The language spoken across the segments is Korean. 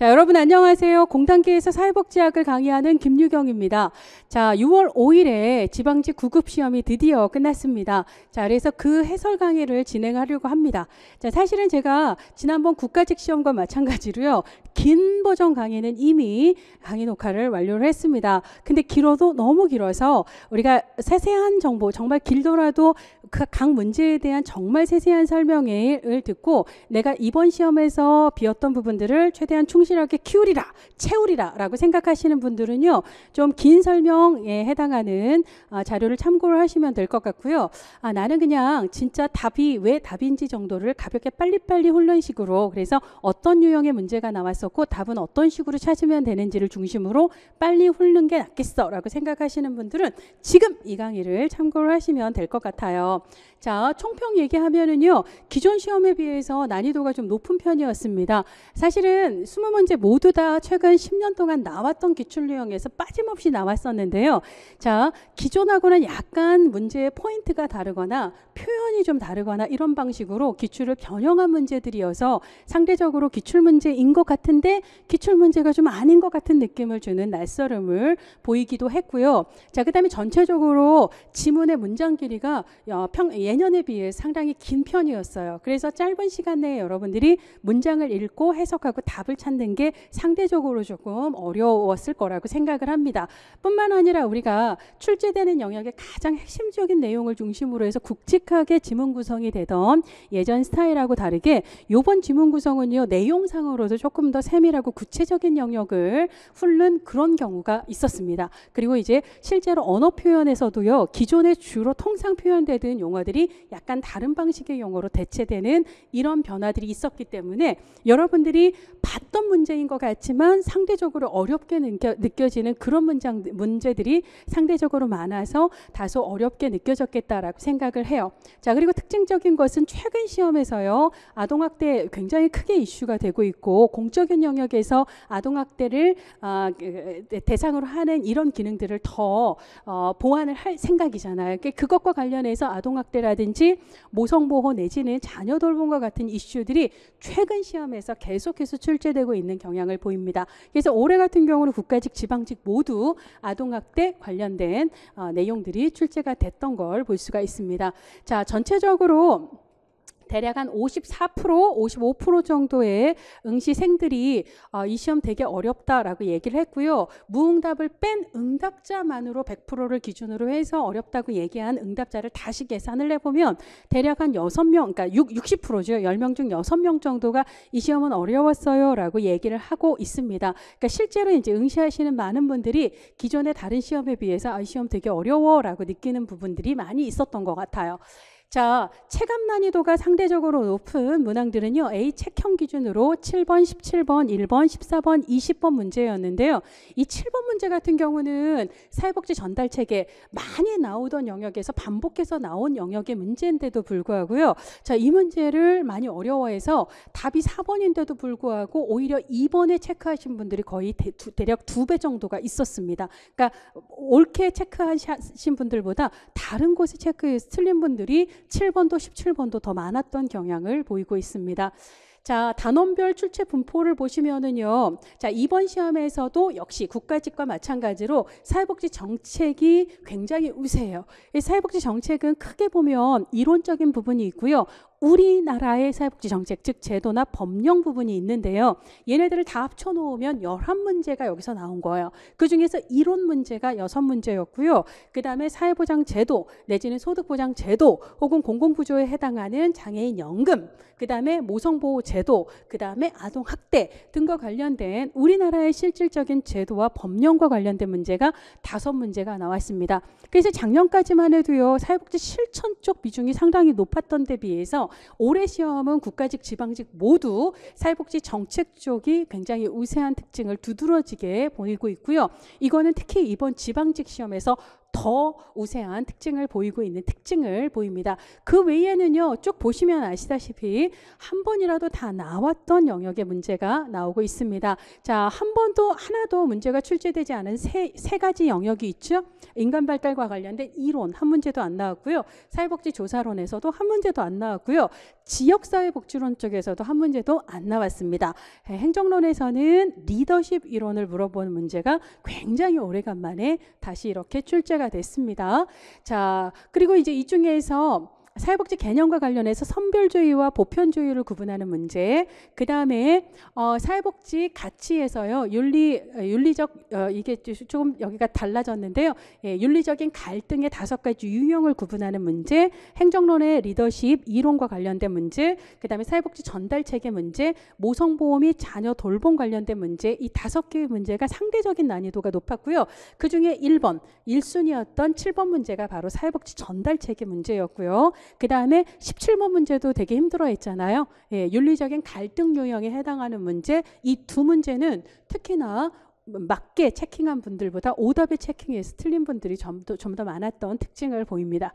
자, 여러분 안녕하세요. 공단계에서 사회복지학을 강의하는 김유경입니다. 자, 6월 5일에 지방직 9급 시험이 드디어 끝났습니다. 자, 그래서 그 해설 강의를 진행하려고 합니다. 자, 사실은 제가 지난번 국가직 시험과 마찬가지로요. 긴 버전 강의는 이미 강의 녹화를 완료를 했습니다. 근데 길어도 너무 길어서 우리가 세세한 정보, 정말 길더라도 각 문제에 대한 정말 세세한 설명을 듣고 내가 이번 시험에서 비었던 부분들을 최대한 충실하게 채우리라 라고 생각하시는 분들은요, 좀 긴 설명에 해당하는 자료를 참고를 하시면 될 것 같고요. 나는 그냥 진짜 답이 왜 답인지 정도를 가볍게 빨리빨리 훈련식으로, 그래서 어떤 유형의 문제가 나왔었고 답은 어떤 식으로 찾으면 되는지를 중심으로 빨리 훑는 게 낫겠어 라고 생각하시는 분들은 지금 이 강의를 참고를 하시면 될 것 같아요. 자, 총평 얘기하면은요, 기존 시험에 비해서 난이도가 좀 높은 편이었습니다. 사실은 20문제 모두 다 최근 10년 동안 나왔던 기출 유형에서 빠짐없이 나왔었는데요. 자, 기존하고는 약간 문제의 포인트가 다르거나 표현이 좀 다르거나 이런 방식으로 기출을 변형한 문제들이어서 상대적으로 기출문제인 것 같은데 기출문제가 좀 아닌 것 같은 느낌을 주는 낯설음을 보이기도 했고요. 자, 그 다음에 전체적으로 지문의 문장 길이가 예년에 비해 상당히 긴 편이었어요. 그래서 짧은 시간 내에 여러분들이 문장을 읽고 해석하고 답을 찾는 게 상대적으로 조금 어려웠을 거라고 생각을 합니다. 뿐만 아니라 우리가 출제되는 영역의 가장 핵심적인 내용을 중심으로 해서 굵직하게 지문 구성이 되던 예전 스타일하고 다르게 이번 지문 구성은요, 내용상으로도 조금 더 세밀하고 구체적인 영역을 훑는 그런 경우가 있었습니다. 그리고 이제 실제로 언어 표현에서도요, 기존에 주로 통상 표현되던 용어들이 약간 다른 방식의 용어로 대체되는 이런 변화들이 있었기 때문에 여러분들이 봤던 문제인 것 같지만 상대적으로 어렵게 느껴지는 그런 문제들이 상대적으로 많아서 다소 어렵게 느껴졌겠다라고 생각을 해요. 자, 그리고 특징적인 것은 최근 시험에서요, 아동학대 굉장히 크게 이슈가 되고 있고 공적인 영역에서 아동학대를 대상으로 하는 이런 기능들을 더 보완을 할 생각이잖아요. 그것과 관련해서 아동학대라든지 모성보호 내지는 자녀 돌봄과 같은 이슈들이 최근 시험에서 계속해서 출제되고 있는 경향을 보입니다. 그래서 올해 같은 경우는 국가직, 지방직 모두 아동학대 관련된 내용들이 출제가 됐던 걸 볼 수가 있습니다. 자, 전체적으로 대략 한 54%, 55% 정도의 응시생들이 이 시험 되게 어렵다라고 얘기를 했고요. 무응답을 뺀 응답자만으로 100%를 기준으로 해서 어렵다고 얘기한 응답자를 다시 계산을 해보면 대략 한 6명, 그러니까 60%죠. 10명 중 6명 정도가 이 시험은 어려웠어요 라고 얘기를 하고 있습니다. 그러니까 실제로 이제 응시하시는 많은 분들이 기존의 다른 시험에 비해서 이 시험 되게 어려워 라고 느끼는 부분들이 많이 있었던 것 같아요. 자, 체감 난이도가 상대적으로 높은 문항들은요, A 책형 기준으로 7번, 17번, 1번, 14번, 20번 문제였는데요. 이 7번 문제 같은 경우는 사회복지 전달책에 많이 나오던 영역에서 반복해서 나온 영역의 문제인데도 불구하고요. 자, 이 문제를 많이 어려워해서 답이 4번인데도 불구하고 오히려 2번에 체크하신 분들이 거의 대략 2배 정도가 있었습니다. 그러니까 옳게 체크하신 분들보다 다른 곳에 체크해서 틀린 분들이 7번도 17번도 더 많았던 경향을 보이고 있습니다. 자, 단원별 출제 분포를 보시면은요. 자, 이번 시험에서도 역시 국가직과 마찬가지로 사회복지 정책이 굉장히 우세해요. 이 사회복지 정책은 크게 보면 이론적인 부분이 있고요. 우리나라의 사회복지 정책, 즉 제도나 법령 부분이 있는데요. 얘네들을 다 합쳐놓으면 11문제가 여기서 나온 거예요. 그중에서 이론 문제가 6문제였고요. 그 다음에 사회보장 제도 내지는 소득보장 제도 혹은 공공구조에 해당하는 장애인 연금, 그 다음에 모성보호 제도, 그 다음에 아동학대 등과 관련된 우리나라의 실질적인 제도와 법령과 관련된 문제가 5문제가 나왔습니다. 그래서 작년까지만 해도요, 사회복지 실천 쪽 비중이 상당히 높았던 데 비해서 올해 시험은 국가직, 지방직 모두 사회복지 정책 쪽이 굉장히 우세한 특징을 두드러지게 보이고 있고요. 이거는 특히 이번 지방직 시험에서 더 우세한 특징을 보이고 있는 특징을 보입니다. 그 외에는요, 쭉 보시면 아시다시피 한 번이라도 다 나왔던 영역의 문제가 나오고 있습니다. 자, 한 번도 하나도 문제가 출제되지 않은 세 가지 영역이 있죠. 인간 발달과 관련된 이론 한 문제도 안 나왔고요. 사회복지 조사론에서도 한 문제도 안 나왔고요. 지역사회복지론 쪽에서도 한 문제도 안 나왔습니다. 행정론에서는 리더십 이론을 물어보는 문제가 굉장히 오래간만에 다시 이렇게 출제가 됐습니다. 자, 그리고 이제 이 중에서 사회복지 개념과 관련해서 선별주의와 보편주의를 구분하는 문제, 그 다음에 사회복지 가치에서요, 윤리적 이게 조금 여기가 달라졌는데요, 윤리적인 갈등의 5가지 유형을 구분하는 문제, 행정론의 리더십 이론과 관련된 문제, 그 다음에 사회복지 전달체계 문제, 모성보호 및 자녀 돌봄 관련된 문제, 이 5개의 문제가 상대적인 난이도가 높았고요. 그 중에 1번 1순위였던 7번 문제가 바로 사회복지 전달체계 문제였고요. 그 다음에 17번 문제도 되게 힘들어했잖아요. 윤리적인 갈등 유형에 해당하는 문제, 이 두 문제는 특히나 맞게 체킹한 분들보다 오답에 체킹해서 틀린 분들이 좀 더 많았던 특징을 보입니다.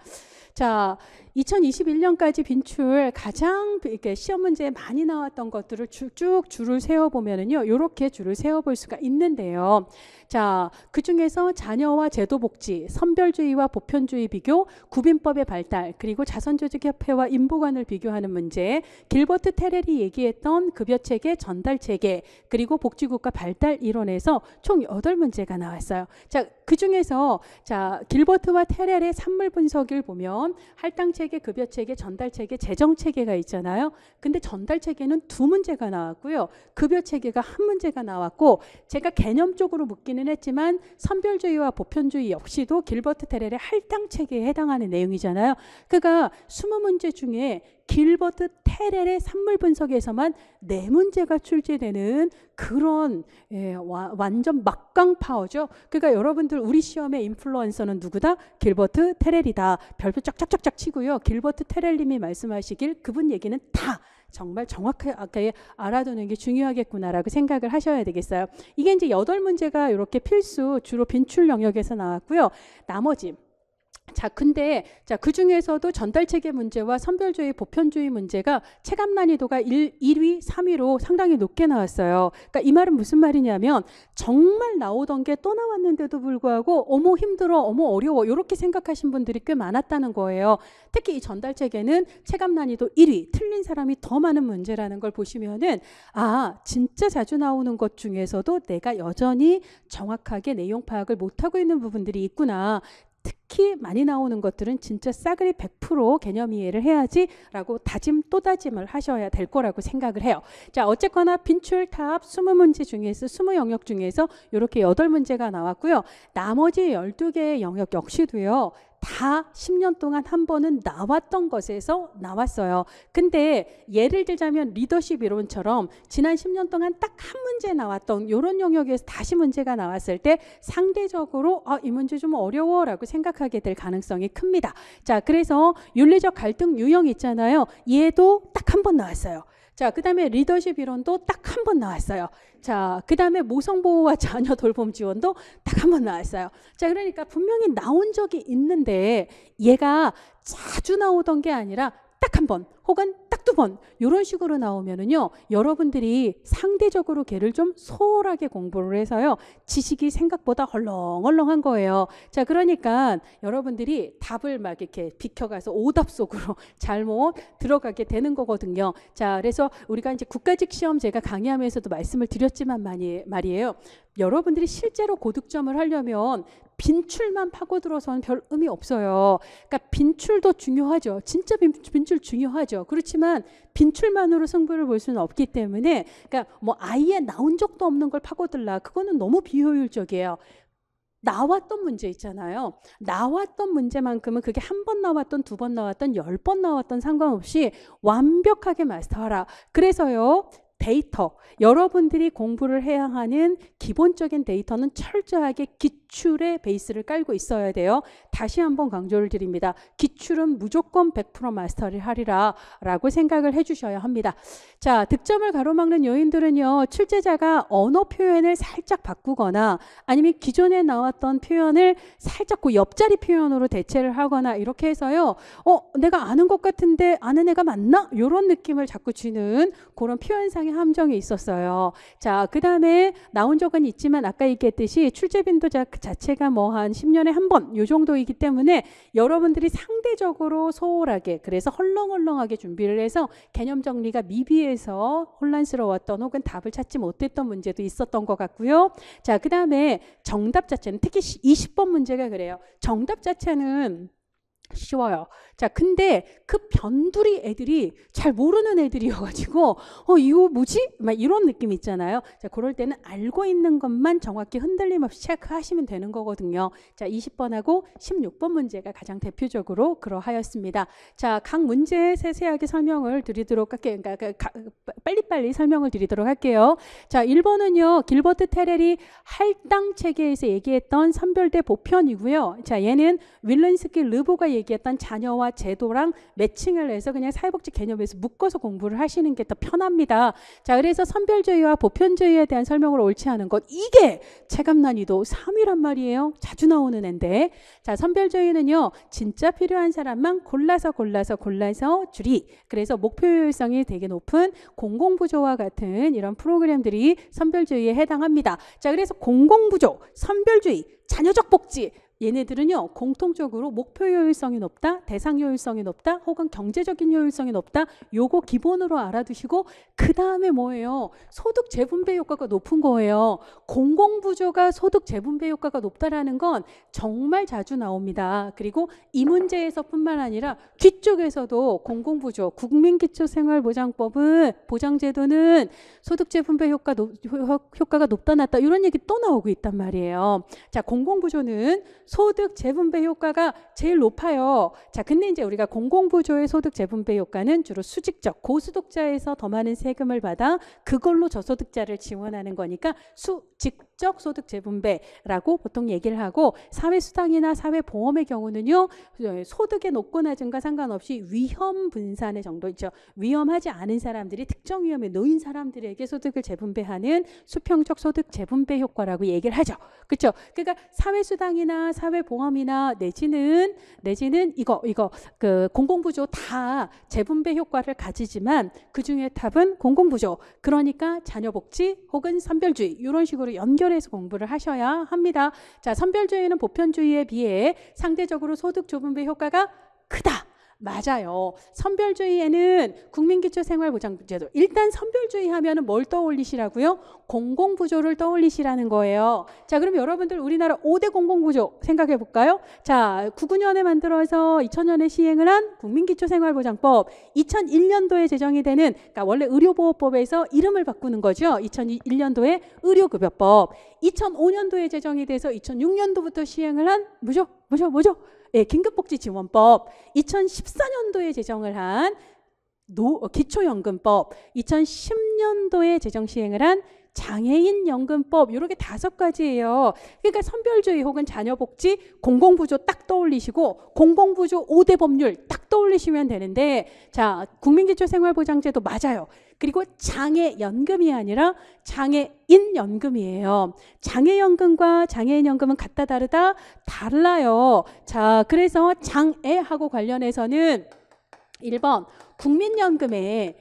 자, 2021년까지 빈출 가장 이렇게 시험 문제에 많이 나왔던 것들을 쭉 줄을 세워보면은요, 이렇게 줄을 세워볼 수가 있는데요. 자, 그 중에서 자녀와 제도복지, 선별주의와 보편주의 비교, 구빈법의 발달, 그리고 자선조직협회와 인보관을 비교하는 문제, 길버트 테렐이 얘기했던 급여체계, 전달체계, 그리고 복지국가 발달 이론에서 총 8문제가 나왔어요. 자, 그 중에서 자, 길버트와 테렐의 산물 분석을 보면 할당체계, 급여체계, 전달체계, 재정체계가 있잖아요. 근데 전달체계는 2문제가 나왔고요. 급여체계가 1문제가 나왔고, 제가 개념적으로 묻기는 했지만 선별주의와 보편주의 역시도 길버트 테렐의 할당체계에 해당하는 내용이잖아요. 그러니까 20문제 중에 길버트 테렐의 산물 분석에서만 4문제가 출제되는 그런 완전 막강 파워죠. 그러니까 여러분들 우리 시험의 인플루언서는 누구다? 길버트 테렐이다. 별표 쫙쫙쫙쫙 치고요. 길버트 테렐님이 말씀하시길 그분 얘기는 다 정말 정확하게 알아두는 게 중요하겠구나라고 생각을 하셔야 되겠어요. 이게 이제 8문제가 이렇게 필수 주로 빈출 영역에서 나왔고요. 나머지 자, 근데 그 중에서도 전달체계 문제와 선별주의, 보편주의 문제가 체감 난이도가 1위, 3위로 상당히 높게 나왔어요. 그러니까 이 말은 무슨 말이냐면 정말 나오던 게 또 나왔는데도 불구하고 어머 힘들어, 어머 어려워 이렇게 생각하신 분들이 꽤 많았다는 거예요. 특히 이 전달체계는 체감 난이도 1위, 틀린 사람이 더 많은 문제라는 걸 보시면은 아, 진짜 자주 나오는 것 중에서도 내가 여전히 정확하게 내용 파악을 못하고 있는 부분들이 있구나. 특히 많이 나오는 것들은 진짜 싸그리 100% 개념 이해를 해야지 라고 또 다짐을 하셔야 될 거라고 생각을 해요. 자, 어쨌거나 빈출탑 20문제 중에서 20영역 중에서 이렇게 8문제가 나왔고요. 나머지 12개의 영역 역시도요. 다 10년 동안 한 번은 나왔던 것에서 나왔어요. 근데 예를 들자면 리더십 이론처럼 지난 10년 동안 딱 한 문제 나왔던 이런 영역에서 다시 문제가 나왔을 때 상대적으로 이 문제 좀 어려워라고 생각하게 될 가능성이 큽니다. 자, 그래서 윤리적 갈등 유형 있잖아요. 얘도 딱 한 번 나왔어요. 자, 그 다음에 리더십 이론도 딱 한 번 나왔어요. 자, 그 다음에 모성보호와 자녀 돌봄 지원도 딱 한 번 나왔어요. 자, 그러니까 분명히 나온 적이 있는데 얘가 자주 나오던 게 아니라 딱 한 번 혹은 딱 2번 이런 식으로 나오면은요, 여러분들이 상대적으로 걔를 좀 소홀하게 공부를 해서요, 지식이 생각보다 헐렁헐렁한 거예요. 자, 그러니까 여러분들이 답을 막 이렇게 비켜가서 오답 속으로 잘못 들어가게 되는 거거든요. 자, 그래서 우리가 이제 국가직 시험 제가 강의하면서도 말씀을 드렸지만 말이에요. 여러분들이 실제로 고득점을 하려면 빈출만 파고들어서는 별 의미 없어요. 그러니까 빈출도 중요하죠. 진짜 빈출 중요하죠. 그렇지만 빈출만으로 승부를 볼 수는 없기 때문에, 그러니까 뭐 아예 나온 적도 없는 걸 파고들라, 그거는 너무 비효율적이에요. 나왔던 문제 있잖아요. 나왔던 문제만큼은 그게 1번 나왔던 2번 나왔던 10번 나왔던 상관없이 완벽하게 마스터하라. 그래서요, 데이터, 여러분들이 공부를 해야 하는 기본적인 데이터는 철저하게 기출의 베이스를 깔고 있어야 돼요. 다시 한번 강조를 드립니다. 기출은 무조건 100% 마스터를 하리라 라고 생각을 해주셔야 합니다. 자, 득점을 가로막는 요인들은요. 출제자가 언어 표현을 살짝 바꾸거나 아니면 기존에 나왔던 표현을 살짝 그 옆자리 표현으로 대체를 하거나 이렇게 해서요. 내가 아는 것 같은데 아는 애가 맞나? 이런 느낌을 자꾸 주는 그런 표현상의 함정이 있었어요. 자, 그 다음에 나온 적은 있지만 아까 얘기했듯이 출제 빈도 자체가 뭐 한 10년에 한 번 요 정도이기 때문에 여러분들이 상대적으로 소홀하게 그래서 헐렁헐렁하게 준비를 해서 개념 정리가 미비해서 혼란스러웠던 혹은 답을 찾지 못했던 문제도 있었던 것 같고요. 자, 그 다음에 정답 자체는 특히 20번 문제가 그래요. 정답 자체는 쉬워요. 자, 근데 그 변두리 애들이 잘 모르는 애들이어가지고 이거 뭐지? 막 이런 느낌 있잖아요. 자, 그럴 때는 알고 있는 것만 정확히 흔들림 없이 체크하시면 되는 거거든요. 자, 20번하고 16번 문제가 가장 대표적으로 그러하였습니다. 자, 각 문제 세세하게 설명을 드리도록 할게요. 그러니까 빨리빨리 설명을 드리도록 할게요. 자, 1번은요. 길버트 테렐이 할당 체계에서 얘기했던 선별대 보편이고요. 자, 얘는 윌런스키 르보가 얘기했던 자녀와 제도랑 매칭을 해서 그냥 사회복지 개념에서 묶어서 공부를 하시는 게 더 편합니다. 자, 그래서 선별주의와 보편주의에 대한 설명을 옳지 않은 것 이게 체감 난이도 3위란 말이에요. 자주 나오는 앤데. 자, 선별주의는요. 진짜 필요한 사람만 골라서 줄이. 그래서 목표 효율성이 되게 높은 공공부조와 같은 이런 프로그램들이 선별주의에 해당합니다. 자, 그래서 공공부조, 선별주의, 자녀적 복지 얘네들은요 공통적으로 목표 효율성이 높다, 대상 효율성이 높다, 혹은 경제적인 효율성이 높다. 요거 기본으로 알아두시고 그 다음에 뭐예요? 소득 재분배 효과가 높은 거예요. 공공부조가 소득 재분배 효과가 높다라는 건 정말 자주 나옵니다. 그리고 이 문제에서뿐만 아니라 뒤쪽에서도 공공부조, 국민기초생활보장법은 보장제도는 소득 재분배 효과가 높다 낮다 이런 얘기 또 나오고 있단 말이에요. 자, 공공부조는 소득 재분배 효과가 제일 높아요. 자, 근데 이제 우리가 공공부조의 소득 재분배 효과는 주로 수직적, 고소득자에서 더 많은 세금을 받아 그걸로 저소득자를 지원하는 거니까 수직적 소득 재분배라고 보통 얘기를 하고, 사회수당이나 사회보험의 경우는요 소득의 높고 낮은과 상관없이 위험 분산의 정도 있죠. 위험하지 않은 사람들이 특정 위험에 놓인 사람들에게 소득을 재분배하는 수평적 소득 재분배 효과라고 얘기를 하죠. 그렇죠? 그러니까 사회수당이나 사회보험이나 내지는 이거 그 공공부조 다 재분배 효과를 가지지만 그 중에 탑은 공공부조. 그러니까 자녀복지 혹은 선별주의 이런 식으로 연결해서 공부를 하셔야 합니다. 자, 선별주의는 보편주의에 비해 상대적으로 소득 재분배 효과가 크다. 맞아요. 선별주의에는 국민기초생활보장제도. 일단 선별주의 하면은 뭘 떠올리시라고요? 공공부조를 떠올리시라는 거예요. 자, 그럼 여러분들 우리나라 5대 공공부조 생각해 볼까요? 자, 99년에 만들어서 2000년에 시행을 한 국민기초생활보장법, 2001년도에 제정이 되는, 그러니까 원래 의료보호법에서 이름을 바꾸는 거죠. 2001년도에 의료급여법, 2005년도에 제정이 돼서 2006년도부터 시행을 한 뭐죠? 예, 긴급복지지원법, 2014년도에 제정을 한 기초연금법, 2010년도에 제정 시행을 한 장애인연금법, 이렇게 5가지예요. 그러니까 선별주의 혹은 자녀복지, 공공부조 딱 떠올리시고 공공부조 5대 법률 딱 떠올리시면 되는데, 자, 국민기초생활보장제도 맞아요. 그리고 장애연금이 아니라 장애인연금이에요. 장애연금과 장애인연금은 같다 다르다? 달라요. 자, 그래서 장애하고 관련해서는 1번 국민연금의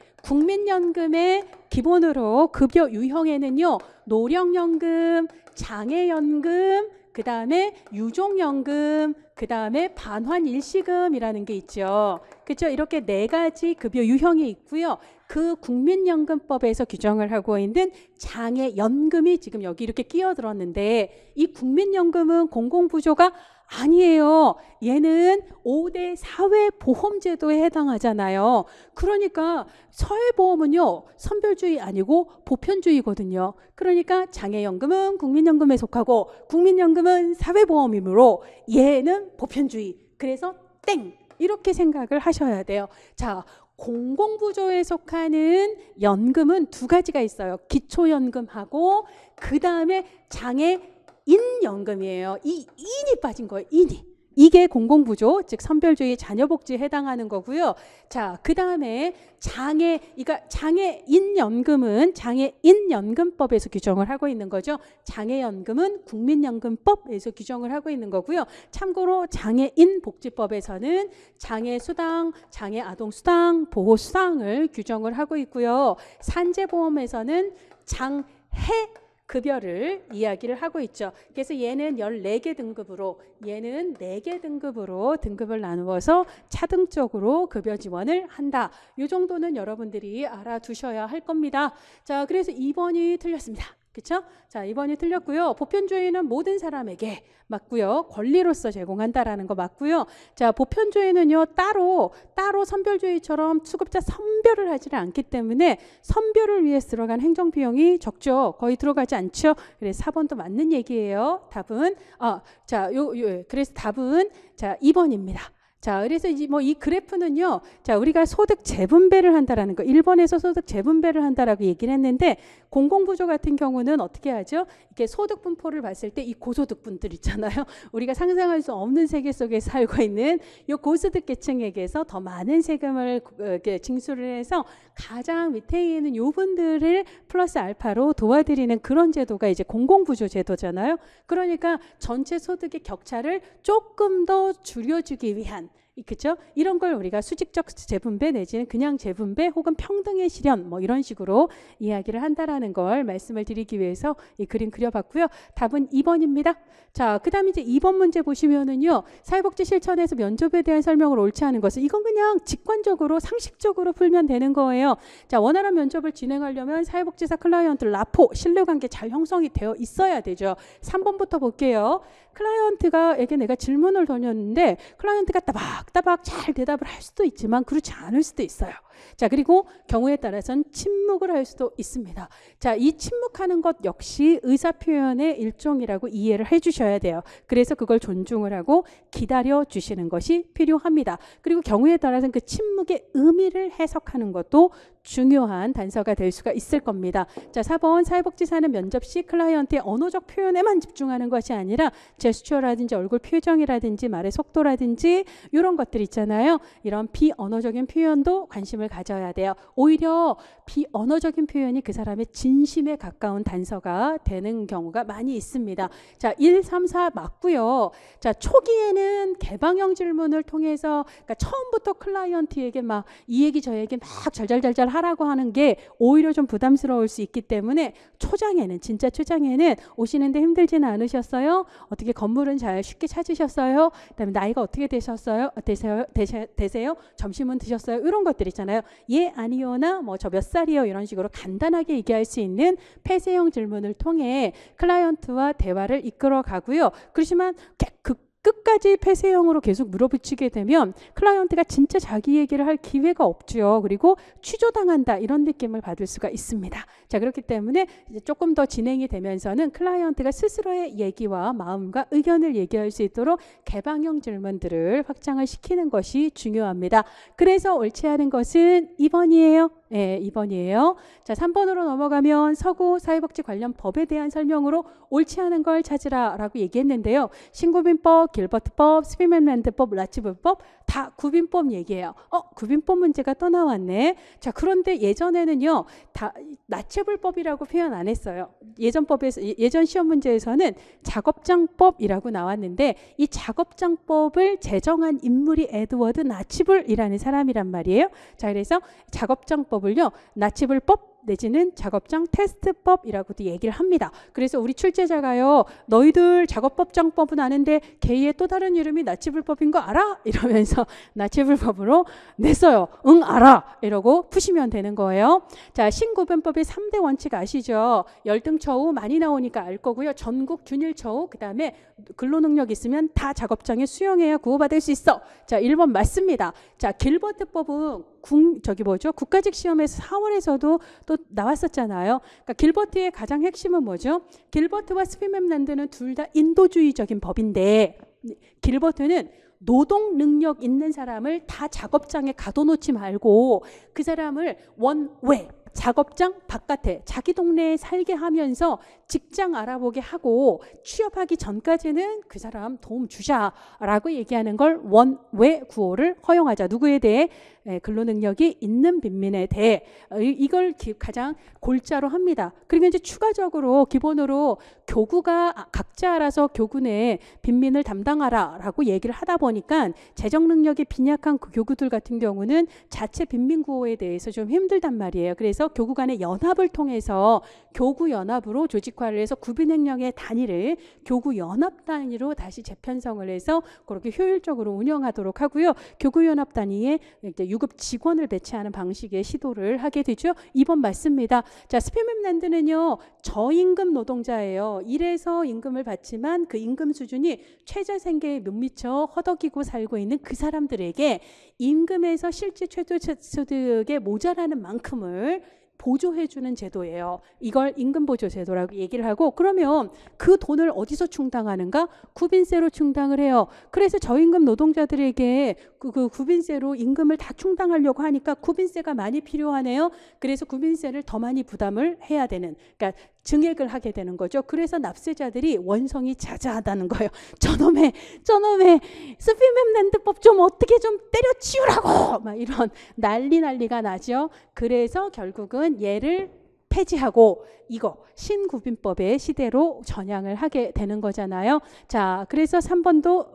기본으로 급여 유형에는요 노령연금, 장애연금, 그 다음에 유족연금, 그 다음에 반환일시금이라는 게 있죠. 그렇죠? 이렇게 4가지 급여 유형이 있고요. 그 국민연금법에서 규정을 하고 있는 장애연금이 지금 여기 이렇게 끼어들었는데, 이 국민연금은 공공부조가 아니에요. 얘는 5대 사회보험제도에 해당하잖아요. 그러니까 사회보험은요 선별주의 아니고 보편주의거든요. 그러니까 장애연금은 국민연금에 속하고 국민연금은 사회보험이므로 얘는 보편주의. 그래서 땡! 이렇게 생각을 하셔야 돼요. 자, 공공부조에 속하는 연금은 2가지가 있어요. 기초연금하고 그 다음에 장애인 인연금이에요. 이 인이 빠진 거예요. 인이. 이게 공공부조, 즉 선별주의 자녀복지에 해당하는 거고요. 자, 그 다음에 장애인연금은 장애인연금법에서 규정을 하고 있는 거죠. 장애연금은 국민연금법에서 규정을 하고 있는 거고요. 참고로 장애인복지법에서는 장애수당, 장애아동수당, 보호수당을 규정을 하고 있고요. 산재보험에서는 장해 급여를 이야기를 하고 있죠. 그래서 얘는 14개 등급으로, 얘는 4개 등급으로 등급을 나누어서 차등적으로 급여 지원을 한다. 이 정도는 여러분들이 알아두셔야 할 겁니다. 자, 그래서 2번이 틀렸습니다. 그렇죠? 자, 2번이 틀렸고요. 보편주의는 모든 사람에게 맞고요. 권리로서 제공한다라는 거 맞고요. 자, 보편주의는요. 따로 선별주의처럼 수급자 선별을 하지는 않기 때문에 선별을 위해 들어간 행정비용이 적죠. 거의 들어가지 않죠. 그래서 4번도 맞는 얘기예요. 답은 그래서 답은 자, 2번입니다. 자, 그래서 이제 뭐 이 그래프는요. 자, 우리가 소득 재분배를 한다라는 거. 1번에서 소득 재분배를 한다라고 얘기를 했는데 공공부조 같은 경우는 어떻게 하죠? 이렇게 소득 분포를 봤을 때 이 고소득 분들 있잖아요. 우리가 상상할 수 없는 세계 속에 살고 있는 이 고소득 계층에게서 더 많은 세금을 이렇게 징수를 해서 가장 밑에 있는 요 분들을 플러스 알파로 도와드리는 그런 제도가 이제 공공부조 제도잖아요. 그러니까 전체 소득의 격차를 조금 더 줄여주기 위한 그렇죠? 이런 걸 우리가 수직적 재분배 내지는 그냥 재분배 혹은 평등의 실현 뭐 이런 식으로 이야기를 한다라는 걸 말씀을 드리기 위해서 이 그림 그려봤고요. 답은 2번입니다. 자, 그 다음에 이제 2번 문제 보시면은요. 사회복지 실천에서 면접에 대한 설명을 옳지 않은 것은 이건 그냥 직관적으로 상식적으로 풀면 되는 거예요. 자, 원활한 면접을 진행하려면 사회복지사 클라이언트 라포 신뢰관계 잘 형성이 되어 있어야 되죠. 3번부터 볼게요. 클라이언트가에게 내가 질문을 던졌는데 클라이언트가 따박따박 잘 대답을 할 수도 있지만 그렇지 않을 수도 있어요. 자, 그리고 경우에 따라서는 침묵을 할 수도 있습니다. 자, 이 침묵하는 것 역시 의사표현의 일종이라고 이해를 해주셔야 돼요. 그래서 그걸 존중을 하고 기다려 주시는 것이 필요합니다. 그리고 경우에 따라서는 그 침묵의 의미를 해석하는 것도 중요한 단서가 될 수가 있을 겁니다. 자, 4번 사회복지사는 면접 시 클라이언트의 언어적 표현에만 집중하는 것이 아니라 제스처라든지 얼굴 표정이라든지 말의 속도라든지 이런 것들 있잖아요. 이런 비언어적인 표현도 관심을 가져야 돼요. 오히려 비언어적인 표현이 그 사람의 진심에 가까운 단서가 되는 경우가 많이 있습니다. 자, 1, 3, 4 맞고요. 자, 초기에는 개방형 질문을 통해서 그러니까 처음부터 클라이언트에게 막 이 얘기 저 얘기 막 잘잘잘잘 하라고 하는 게 오히려 좀 부담스러울 수 있기 때문에 진짜 초장에는 오시는데 힘들지는 않으셨어요? 어떻게 건물은 잘 쉽게 찾으셨어요? 그다음에 나이가 어떻게 되세요? 점심은 드셨어요? 이런 것들 있잖아요. 예, 아니요나 뭐 저 몇 살이요? 이런 식으로 간단하게 얘기할 수 있는 폐쇄형 질문을 통해 클라이언트와 대화를 이끌어 가고요. 그렇지만 끝까지 폐쇄형으로 계속 물어붙이게 되면 클라이언트가 진짜 자기 얘기를 할 기회가 없죠. 그리고 취조당한다 이런 느낌을 받을 수가 있습니다. 자, 그렇기 때문에 이제 조금 더 진행이 되면서는 클라이언트가 스스로의 얘기와 마음과 의견을 얘기할 수 있도록 개방형 질문들을 확장을 시키는 것이 중요합니다. 그래서 옳지 않은 것은 2번이에요. 네, 2번이에요. 자, 3번으로 넘어가면 서구 사회복지 관련 법에 대한 설명으로 옳지 않은 걸 찾으라 라고 얘기했는데요. 신구빈법, 길버트법, 스피맨랜드법, 라치블법 다 구빈법 얘기해요. 구빈법 문제가 또 나왔네. 자, 그런데 예전에는요. 다 나치블법이라고 표현 안 했어요. 예전 시험 문제에서는 작업장법이라고 나왔는데 이 작업장법을 제정한 인물이 에드워드 나치블이라는 사람이란 말이에요. 자, 그래서 작업장법을요. 나치블법 내지는 작업장 테스트법이라고도 얘기를 합니다. 그래서 우리 출제자가요. 너희들 작업법장법은 아는데 걔의 또 다른 이름이 나치불법인 거 알아? 이러면서 나치불법으로 냈어요. 응, 알아. 이러고 푸시면 되는 거예요. 자, 신구변법의 3대 원칙 아시죠? 열등처우 많이 나오니까 알 거고요. 전국 균일처우 그다음에 근로능력 있으면 다 작업장에 수용해야 구호받을 수 있어. 자, 1번 맞습니다. 자, 길버트법은 국가직 시험에서 4월에서도 또 나왔었잖아요. 그러니까 길버트의 가장 핵심은 뭐죠? 길버트와 스피맨랜드는 둘 다 인도주의적인 법인데 길버트는 노동 능력 있는 사람을 다 작업장에 가둬놓지 말고 그 사람을 원웨이 작업장 바깥에 자기 동네에 살게 하면서 직장 알아보게 하고 취업하기 전까지는 그 사람 도움 주자라고 얘기하는 걸 원외 구호를 허용하자. 누구에 대해? 근로능력이 있는 빈민에 대해. 이걸 가장 골자로 합니다. 그리고 이제 추가적으로 기본으로 교구가 각자 알아서 교구 내에 빈민을 담당하라라고 얘기를 하다 보니까 재정 능력이 빈약한 교구들 같은 경우는 자체 빈민 구호에 대해서 좀 힘들단 말이에요. 그래서 교구 간의 연합을 통해서 교구 연합으로 조직화를 해서 구빈행령의 단위를 교구 연합 단위로 다시 재편성을 해서 그렇게 효율적으로 운영하도록 하고요. 교구 연합 단위에 이제 유급 직원을 배치하는 방식의 시도를 하게 되죠. 2번 맞습니다. 자, 스피맵랜드는요, 저임금 노동자예요. 일해서 임금을 받지만 그 임금 수준이 최저생계에 못 미쳐 허덕이고 살고 있는 그 사람들에게 임금에서 실제 최저소득에 모자라는 만큼을 보조해주는 제도예요. 이걸 임금보조제도라고 얘기를 하고, 그러면 그 돈을 어디서 충당하는가? 구빈세로 충당을 해요. 그래서 저임금 노동자들에게 그 구빈세로 임금을 다 충당하려고 하니까 구빈세가 많이 필요하네요. 그래서 구빈세를 더 많이 부담을 해야 되는, 그러니까 증액을 하게 되는 거죠. 그래서 납세자들이 원성이 자자하다는 거예요. 저놈의 스피맵랜드법 좀 어떻게 좀 때려치우라고 막 이런 난리가 나죠. 그래서 결국은 얘를 폐지하고 이거 신구빈법의 시대로 전향을 하게 되는 거잖아요. 자, 그래서 3번도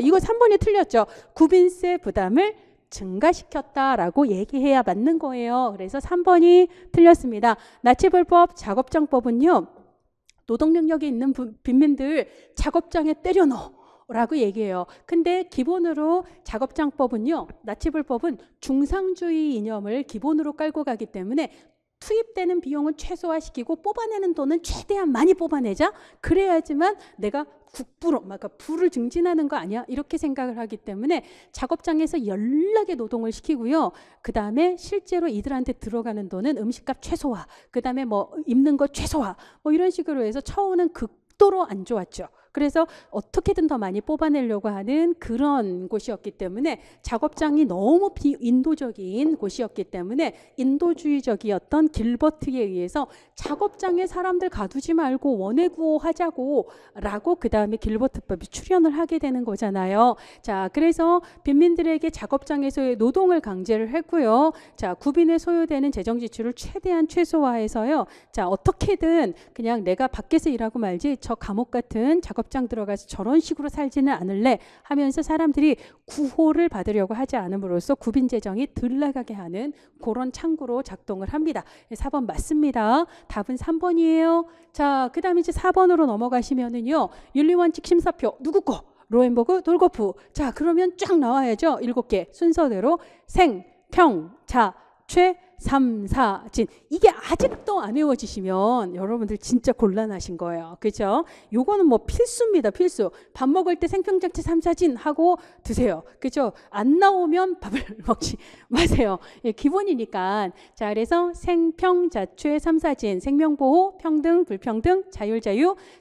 이거 3번이 틀렸죠. 구빈세 부담을 증가시켰다라고 얘기해야 맞는 거예요. 그래서 3번이 틀렸습니다. 나치불법 작업장법은요, 노동능력이 있는 빈민들 작업장에 때려 넣어 라고 얘기해요. 근데 기본으로 작업장법은요, 나치불법은 중상주의 이념을 기본으로 깔고 가기 때문에 투입되는 비용은 최소화시키고 뽑아내는 돈은 최대한 많이 뽑아내자. 그래야지만 내가 국부로, 그러니까 부를 증진하는 거 아니야? 이렇게 생각을 하기 때문에 작업장에서 연락에 노동을 시키고요. 그 다음에 실제로 이들한테 들어가는 돈은 음식값 최소화, 그 다음에 뭐 입는 거 최소화, 뭐 이런 식으로 해서 처우는 극도로 안 좋았죠. 그래서 어떻게든 더 많이 뽑아내려고 하는 그런 곳이었기 때문에 작업장이 너무 비인도적인 곳이었기 때문에 인도주의적이었던 길버트에 의해서 작업장에 사람들 가두지 말고 원해 구호하자고 라고 그 다음에 길버트법이 출현을 하게 되는 거잖아요. 자, 그래서 빈민들에게 작업장에서의 노동을 강제를 했고요. 자, 구빈에 소요되는 재정 지출을 최대한 최소화해서요. 자, 어떻게든 그냥 내가 밖에서 일하고 말지 저 감옥 같은 작업장 들어가서 저런 식으로 살지는 않을래 하면서 사람들이 구호를 받으려고 하지 않음으로써 구빈 재정이 덜 나가게 하는 그런 창구로 작동을 합니다. 4번 맞습니다. 답은 3번이에요. 자, 그 다음에 이제 4번으로 넘어가시면은요, 윤리원칙 심사표 누구 거? 로엔버그, 돌거프. 자, 그러면 쫙 나와야죠. 7개 순서대로 생, 평, 자, 최, 3, 4, 진. 이게 아직도 안 외워지시면 여러분들 진짜 곤란하신 거예요. 그죠? 요거는 뭐 필수입니다. 필수. 밥 먹을 때 생평자체 3, 4, 진 하고 드세요. 그죠? 안 나오면 밥을 먹지 마세요. 예, 기본이니까. 자, 그래서 생평자체 3, 4, 진. 생명보호, 평등, 불평등, 자율,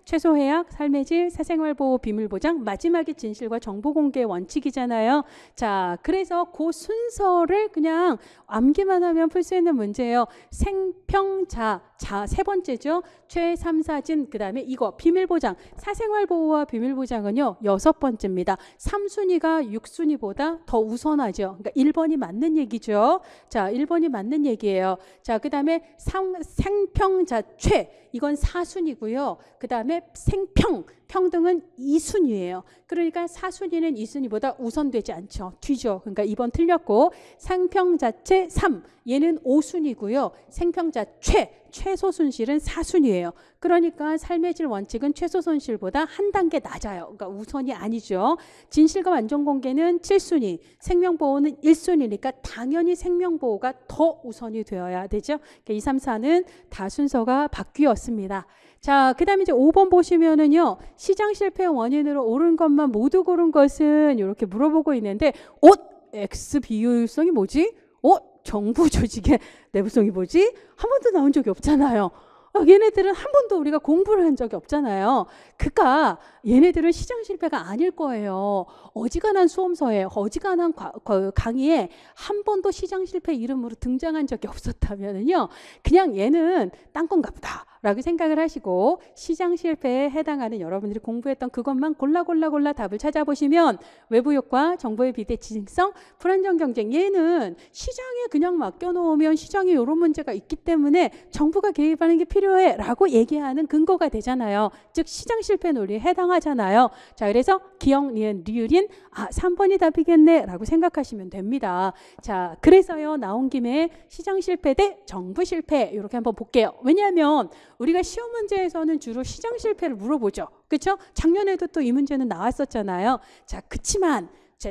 최소해약, 삶의 질, 사생활보호, 비밀보장, 마지막에 진실과 정보공개 원칙이잖아요. 자, 그래서 그 순서를 그냥 암기만 하면 풀 수 있는 문제예요. 생평자, 자, 세 번째죠. 최, 3, 4진, 그 다음에 이거 비밀보장. 사생활보호와 비밀보장은요, 6번째입니다. 3순위가 6순위보다 더 우선하죠. 그러니까 1번이 맞는 얘기죠. 자, 1번이 맞는 얘기예요. 자, 그 다음에 생평자, 최. 이건 4순위고요. 그 다음에 생평, 평등은 2순위예요. 그러니까 4순위는 2순위보다 우선되지 않죠. 뒤죠. 그러니까 2번 틀렸고, 생평자체 3, 얘는 5순위고요. 생평자최, 최소 손실은 4순위예요. 그러니까 삶의 질 원칙은 최소 손실보다 한 단계 낮아요. 그러니까 우선이 아니죠. 진실과 완전공개는 7순위, 생명보호는 1순위니까 당연히 생명보호가 더 우선이 되어야 되죠. 그러니까 2, 3, 4는 다 순서가 바뀌었습니다. 자, 그 다음에 이제 5번 보시면은요, 시장 실패 원인으로 옳은 것만 모두 고른 것은 이렇게 물어보고 있는데, X 비효율성이 뭐지? 정부 조직의 내부성이 뭐지? 한 번도 나온 적이 없잖아요. 얘네들은 한 번도 우리가 공부를 한 적이 없잖아요. 그러니까 얘네들은 시장 실패가 아닐 거예요. 어지간한 수험서에, 어지간한 강의에 한 번도 시장 실패 이름으로 등장한 적이 없었다면요, 그냥 얘는 딴 건가 보다 라고 생각을 하시고, 시장 실패에 해당하는 여러분들이 공부했던 그것만 골라 답을 찾아보시면, 외부 효과, 정보의 비대칭성, 불안정 경쟁, 얘는 시장에 그냥 맡겨놓으면 시장에 이런 문제가 있기 때문에 정부가 개입하는 게 필요해 라고 얘기하는 근거가 되잖아요. 즉 시장 실패 논리에 해당하잖아요. 자, 그래서 기역, 니은, 리을인 3번이 답이겠네 라고 생각하시면 됩니다. 자, 그래서요, 나온 김에 시장 실패 대 정부 실패 이렇게 한번 볼게요. 왜냐하면 우리가 시험 문제에서는 주로 시장 실패를 물어보죠. 그렇죠? 작년에도 또 이 문제는 나왔었잖아요. 자, 그치만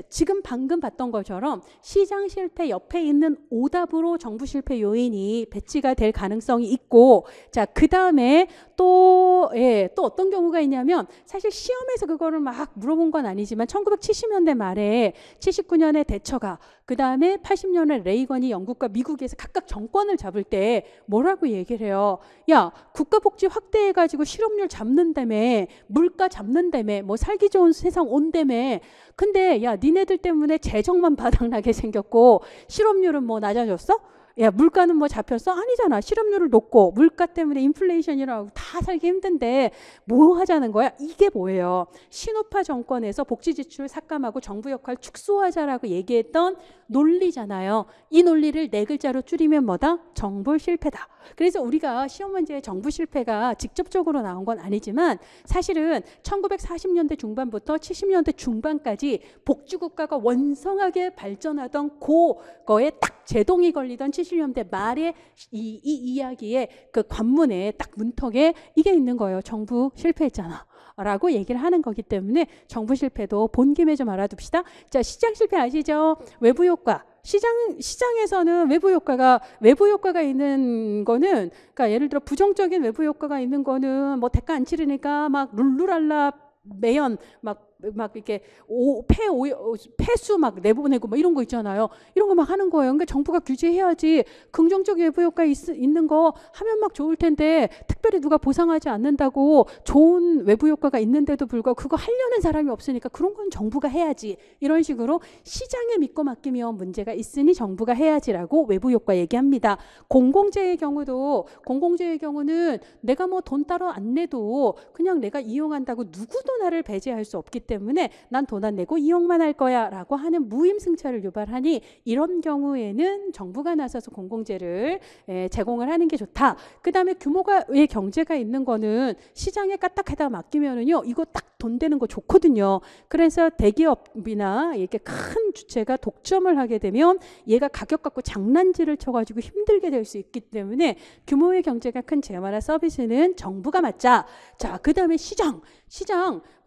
지금 방금 봤던 것처럼 시장 실패 옆에 있는 오답으로 정부 실패 요인이 배치가 될 가능성이 있고, 자, 그 다음에 또 어떤 경우가 있냐면, 사실 시험에서 그거를 막 물어본 건 아니지만 1970년대 말에 79년에 대처가, 그 다음에 80년에 레이건이 영국과 미국에서 각각 정권을 잡을 때 뭐라고 얘기를 해요? 야, 국가복지 확대해가지고 실업률 잡는다며, 물가 잡는다며, 뭐 살기 좋은 세상 온다며. 근데 야, 니네들 때문에 재정만 바닥나게 생겼고 실업률은 뭐 낮아졌어? 야, 물가는 뭐 잡혔어? 아니잖아. 실업률을 높고 물가 때문에 인플레이션이라고 다 살기 힘든데 뭐 하자는 거야? 이게 뭐예요? 신우파 정권에서 복지 지출을 삭감하고 정부 역할 축소하자라고 얘기했던 논리잖아요. 이 논리를 네 글자로 줄이면 뭐다? 정부 실패다. 그래서 우리가 시험 문제에 정부 실패가 직접적으로 나온 건 아니지만, 사실은 1940년대 중반부터 70년대 중반까지 복지국가가 원성하게 발전하던 그거에 딱 제동이 걸리던 70년대 말에 이 이야기에 그 관문에 딱 문턱에 이게 있는 거예요. 정부 실패했잖아 라고 얘기를 하는 거기 때문에 정부 실패도 본 김에 좀 알아둡시다. 자, 시장 실패 아시죠? 외부 효과. 시장에서는 외부 효과가 있는 거는, 그러니까 예를 들어 부정적인 외부 효과가 있는 거는 뭐 대가 안 치르니까 막 룰루랄라 매연 막 이렇게 폐수 막 내보내고 막 이런 거 있잖아요. 이런 거 막 하는 거예요. 그러니까 정부가 규제해야지. 긍정적 외부 효과 있는 거 하면 막 좋을 텐데, 특별히 누가 보상하지 않는다고 좋은 외부 효과가 있는데도 불구하고 그거 하려는 사람이 없으니까 그런 건 정부가 해야지. 이런 식으로 시장에 믿고 맡기면 문제가 있으니 정부가 해야지라고 외부 효과 얘기합니다. 공공재의 경우는 내가 뭐 돈 따로 안 내도 그냥 내가 이용한다고 누구도 나를 배제할 수 없기 때문에 난 돈 안 내고 이용만 할 거야 라고 하는 무임승차를 유발하니, 이런 경우에는 정부가 나서서 공공재를 제공을 하는 게 좋다. 그 다음에 규모의 경제가 있는 거는 시장에 까딱하다 맡기면은요, 이거 딱 돈 되는 거 좋거든요. 그래서 대기업이나 이렇게 큰 주체가 독점을 하게 되면 얘가 가격 갖고 장난질을 쳐가지고 힘들게 될 수 있기 때문에 규모의 경제가 큰 재화나 서비스는 정부가 맡자. 자, 그 다음에 시장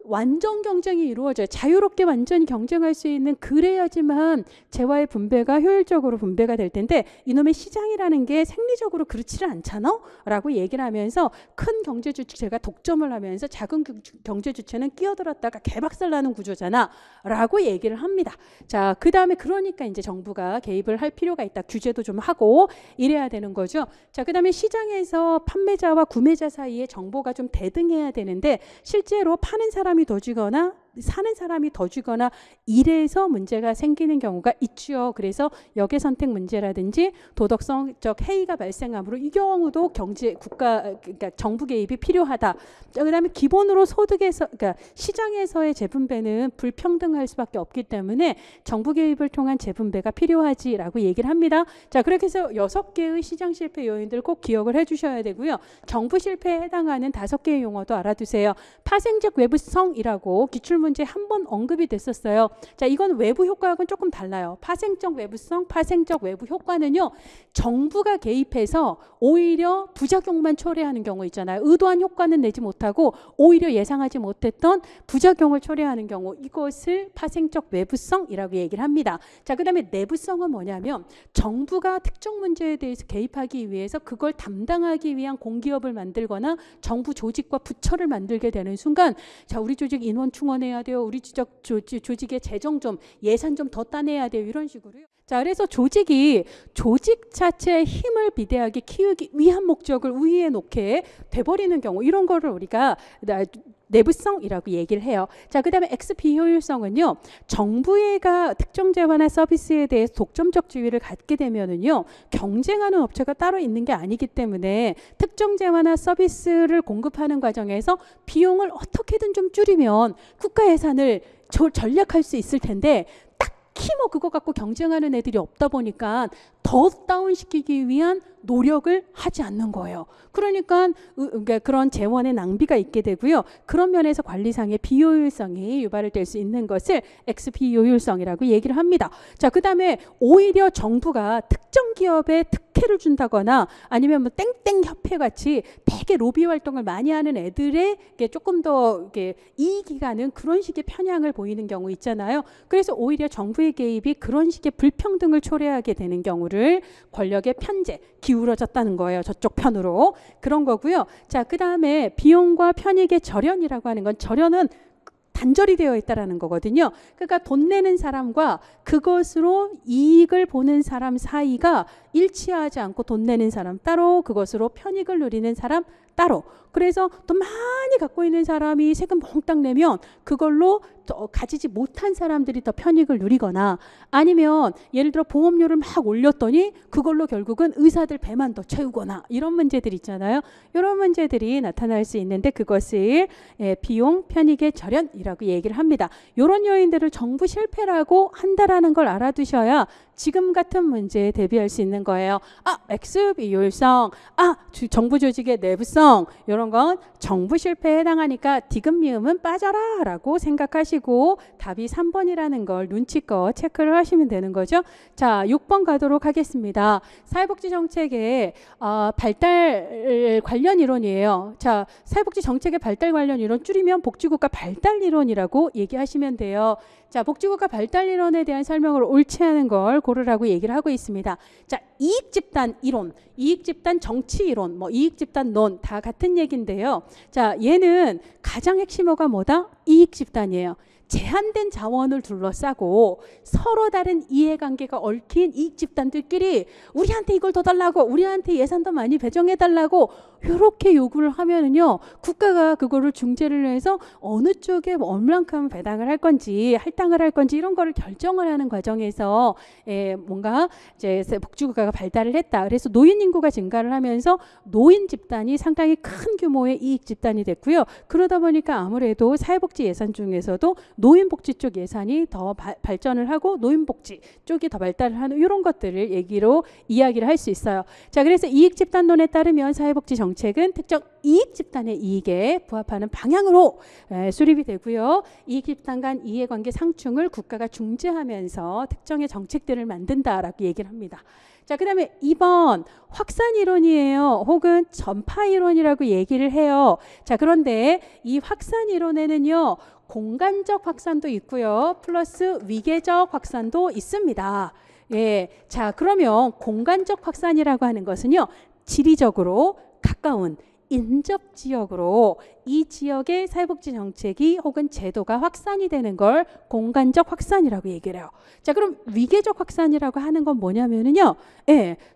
완전 경쟁이 이루어져요. 자유롭게 완전히 경쟁할 수 있는, 그래야지만 재화의 분배가 효율적으로 분배가 될 텐데, 이놈의 시장이라는 게 생리적으로 그렇지를 않잖아? 라고 얘기를 하면서 큰 경제 주체가 독점을 하면서 작은 경제 주체는 끼어들었다가 개박살나는 구조잖아 라고 얘기를 합니다. 자, 그 다음에 그러니까 이제 정부가 개입을 할 필요가 있다. 규제도 좀 하고 이래야 되는 거죠. 자, 그 다음에 시장에서 판매자와 구매자 사이에 정보가 좀 대등해야 되는데, 실제로 파는 사람이 더 주거나 사는 사람이 더 주거나 이래서 문제가 생기는 경우가 있죠. 그래서 역의 선택 문제라든지 도덕성적 해이가 발생하므로 이 경우도 그러니까 정부 개입이 필요하다. 그다음에 기본으로 그러니까 시장에서의 재분배는 불평등할 수밖에 없기 때문에 정부 개입을 통한 재분배가 필요하지라고 얘기를 합니다. 자, 그렇게 해서 6개의 시장 실패 요인들 꼭 기억을 해주셔야 되고요. 정부 실패에 해당하는 5개의 용어도 알아두세요. 파생적 외부성이라고 기출문제 한 번 언급이 됐었어요. 자, 이건 외부 효과하고는 조금 달라요. 파생적 외부성, 파생적 외부 효과는요, 정부가 개입해서 오히려 부작용만 초래하는 경우 있잖아요. 의도한 효과는 내지 못하고 오히려 예상하지 못했던 부작용을 초래하는 경우, 이것을 파생적 외부성이라고 얘기를 합니다. 자, 그 다음에 내부성은 뭐냐면, 정부가 특정 문제에 대해서 개입하기 위해서 그걸 담당하기 위한 공기업을 만들거나 정부 조직과 부처를 만들게 되는 순간, 자, 우리 조직 인원 충원해야 돼요. 우리 조직의 재정 좀, 예산 좀 더 따내야 돼요. 이런 식으로요. 자, 그래서 조직이 조직 자체의 힘을 비대하게 키우기 위한 목적을 우위에 놓게 돼버리는 경우, 이런 거를 우리가 내부성이라고 얘기를 해요. 자, 그 다음에 X 비효율성은요, 정부가 특정 재화나 서비스에 대해서 독점적 지위를 갖게 되면은요, 경쟁하는 업체가 따로 있는 게 아니기 때문에 특정 재화나 서비스를 공급하는 과정에서 비용을 어떻게든 좀 줄이면 국가 예산을 절약할 수 있을 텐데, 딱히 뭐 그거 갖고 경쟁하는 애들이 없다 보니까 더 다운시키기 위한 노력을 하지 않는 거예요. 그러니까 그런 재원의 낭비가 있게 되고요. 그런 면에서 관리상의 비효율성이 유발될 수 있는 것을 X 비효율성이라고 얘기를 합니다. 자, 그 다음에 오히려 정부가 특정 기업에 특혜를 준다거나 아니면 뭐 땡땡 협회 같이 되게 로비 활동을 많이 하는 애들에게 조금 더 이익이 가는 그런 식의 편향을 보이는 경우 있잖아요. 그래서 오히려 정부의 개입이 그런 식의 불평등을 초래하게 되는 경우를 권력의 편제, 기울어졌다는 거예요. 저쪽 편으로. 그런 거고요. 자, 그 다음에 비용과 편익의 절연이라고 하는 건, 절연은 단절이 되어 있다라는 거거든요. 그러니까 돈 내는 사람과 그것으로 이익을 보는 사람 사이가 일치하지 않고, 돈 내는 사람 따로, 그것으로 편익을 누리는 사람 따로. 그래서 돈 많이 갖고 있는 사람이 세금 몽땅 내면 그걸로 가지지 못한 사람들이 더 편익을 누리거나, 아니면 예를 들어 보험료를 막 올렸더니 그걸로 결국은 의사들 배만 더 채우거나, 이런 문제들 있잖아요. 이런 문제들이 나타날 수 있는데, 그것을 비용 편익의 절연이라고 얘기를 합니다. 이런 요인들을 정부 실패라고 한다라는 걸 알아두셔야 지금 같은 문제에 대비할 수 있는 거예요. X 비효율성, 정부 조직의 내부성, 이런 건 정부 실패에 해당하니까 디귿 미음은 빠져라 라고 생각하시고 답이 3번이라는 걸 눈치껏 체크를 하시면 되는 거죠. 자, 6번 가도록 하겠습니다. 사회복지 정책의 발달 관련 이론이에요. 자, 사회복지 정책의 발달 관련 이론, 줄이면 복지국가 발달 이론이라고 얘기하시면 돼요. 자, 복지국가 발달 이론에 대한 설명을 옳지 않은 걸 고르라고 얘기를 하고 있습니다. 자, 이익집단 이론, 이익집단 정치 이론, 뭐 이익집단론 다 같은 얘기인데요. 자, 얘는 가장 핵심어가 뭐다? 이익집단이에요. 제한된 자원을 둘러싸고 서로 다른 이해관계가 얽힌 이익집단들끼리 우리한테 이걸 더 달라고, 우리한테 예산 더 많이 배정해달라고 이렇게 요구를 하면은요, 국가가 그거를 중재를 해서 어느 쪽에 얼만큼 배당을 할 건지 할당을 할 건지 이런 거를 결정을 하는 과정에서 뭔가 이제 복지국가가 발달을 했다. 그래서 노인 인구가 증가를 하면서 노인 집단이 상당히 큰 규모의 이익 집단이 됐고요. 그러다 보니까 아무래도 사회복지 예산 중에서도 노인복지 쪽 예산이 더 발전을 하고 노인복지 쪽이 더 발달을 하는 이런 것들을 얘기로 이야기를 할 수 있어요. 자, 그래서 이익집단론에 따르면 사회복지 정책은 특정 이익집단의 이익에 부합하는 방향으로 수립이 되고요. 이익집단 간 이해관계 상충을 국가가 중재하면서 특정의 정책들을 만든다라고 얘기를 합니다. 자, 그 다음에 2번 확산이론이에요. 혹은 전파이론이라고 얘기를 해요. 자, 그런데 이 확산이론에는요, 공간적 확산도 있고요. 플러스 위계적 확산도 있습니다. 예, 자, 그러면 공간적 확산이라고 하는 것은요, 지리적으로 가까운 인접 지역으로 이 지역의 사회복지 정책이 혹은 제도가 확산이 되는 걸 공간적 확산이라고 얘기를 해요. 자, 그럼 위계적 확산이라고 하는 건 뭐냐면은요,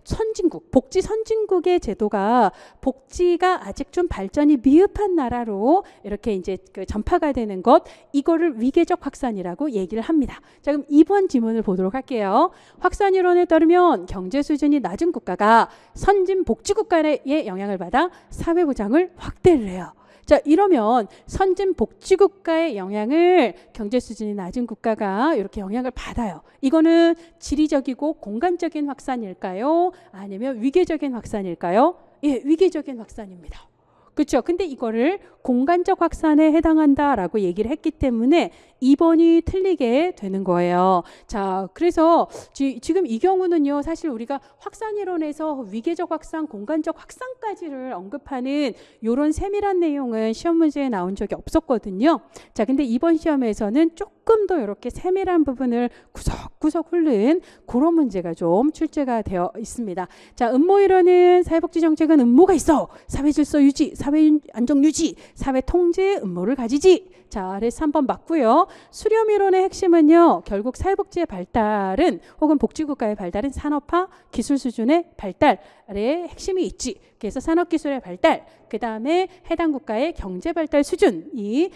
선진국, 복지 선진국의 제도가 복지가 아직 좀 발전이 미흡한 나라로 이렇게 이제 전파가 되는 것, 이거를 위계적 확산이라고 얘기를 합니다. 자, 그럼 2번 지문을 보도록 할게요. 확산 이론에 따르면 경제 수준이 낮은 국가가 선진 복지 국가의 영향을 받아 사회 보장을 확대를 해요. 자, 이러면 선진 복지국가의 영향을 경제 수준이 낮은 국가가 이렇게 영향을 받아요. 이거는 지리적이고 공간적인 확산일까요? 아니면 위계적인 확산일까요? 예, 위계적인 확산입니다. 그렇죠. 근데 이거를 공간적 확산에 해당한다라고 얘기를 했기 때문에 2번이 틀리게 되는 거예요. 자, 그래서 지금 이 경우는요, 사실 우리가 확산이론에서 위계적 확산, 공간적 확산까지를 언급하는 이런 세밀한 내용은 시험 문제에 나온 적이 없었거든요. 자, 근데 이번 시험에서는 조금 조금 더 이렇게 세밀한 부분을 구석구석 훑는 그런 문제가 좀 출제가 되어 있습니다. 자, 음모이론은 사회복지 정책은 음모가 있어. 사회질서 유지, 사회안정 유지, 사회통제의 음모를 가지지. 자, 그래서 3번 맞고요. 수렴이론의 핵심은요. 결국 사회복지의 발달은 혹은 복지국가의 발달은 산업화, 기술 수준의 발달의 핵심이 있지. 그래서 산업기술의 발달, 그 다음에 해당 국가의 경제발달 수준이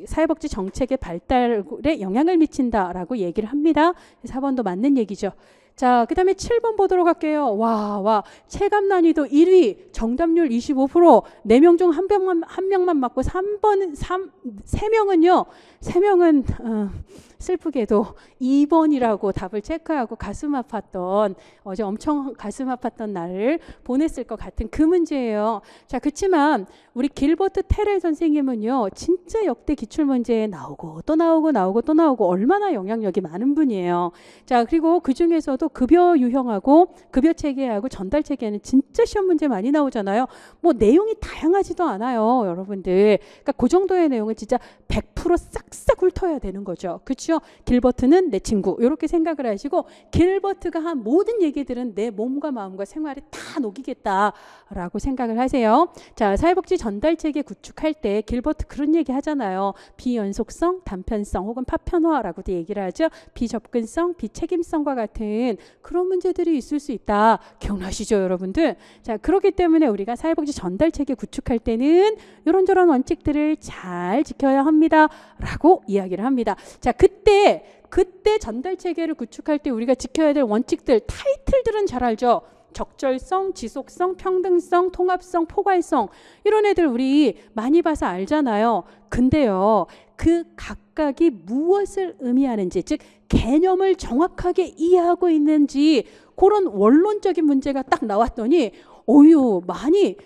사회복지 정책의 발달에 영향을 미친다라고 얘기를 합니다. 4번도 맞는 얘기죠. 자, 그 다음에 7번 보도록 할게요. 와, 체감 난이도 1위, 정답률 25%, 4명 중 한 명만 맞고 3명은 슬프게도 2번이라고 답을 체크하고 가슴 아팠던, 어제 엄청 가슴 아팠던 날을 보냈을 것 같은 그 문제예요. 자, 그렇지만 우리 길버트 테렐 선생님은요, 진짜 역대 기출문제에 나오고 또 나오고 얼마나 영향력이 많은 분이에요. 자, 그리고 그 중에서도 급여 유형하고 급여 체계하고 전달 체계는 진짜 시험 문제 많이 나오잖아요. 뭐 내용이 다양하지도 않아요, 여러분들. 그러니까 그 정도의 내용은 진짜 100% 싹싹 훑어야 되는 거죠. 그렇죠? 길버트는 내 친구 이렇게 생각을 하시고, 길버트가 한 모든 얘기들은 내 몸과 마음과 생활에 다 녹이겠다라고 생각을 하세요. 자, 사회복지 전달 체계 구축할 때 길버트 그런 얘기 하잖아요. 비연속성, 단편성 혹은 파편화라고도 얘기를 하죠. 비접근성, 비책임성과 같은 그런 문제들이 있을 수 있다. 기억나시죠, 여러분들? 자, 그렇기 때문에 우리가 사회복지 전달 체계 구축할 때는 이런저런 원칙들을 잘 지켜야 합니다. 라고 이야기를 합니다. 자, 그때 전달 체계를 구축할 때 우리가 지켜야 될 원칙들, 타이틀들은 잘 알죠? 적절성, 지속성, 평등성, 통합성, 포괄성, 이런 애들 우리 많이 봐서 알잖아요. 근데요, 그 각각이 무엇을 의미하는지, 즉 개념을 정확하게 이해하고 있는지, 그런 원론적인 문제가 딱 나왔더니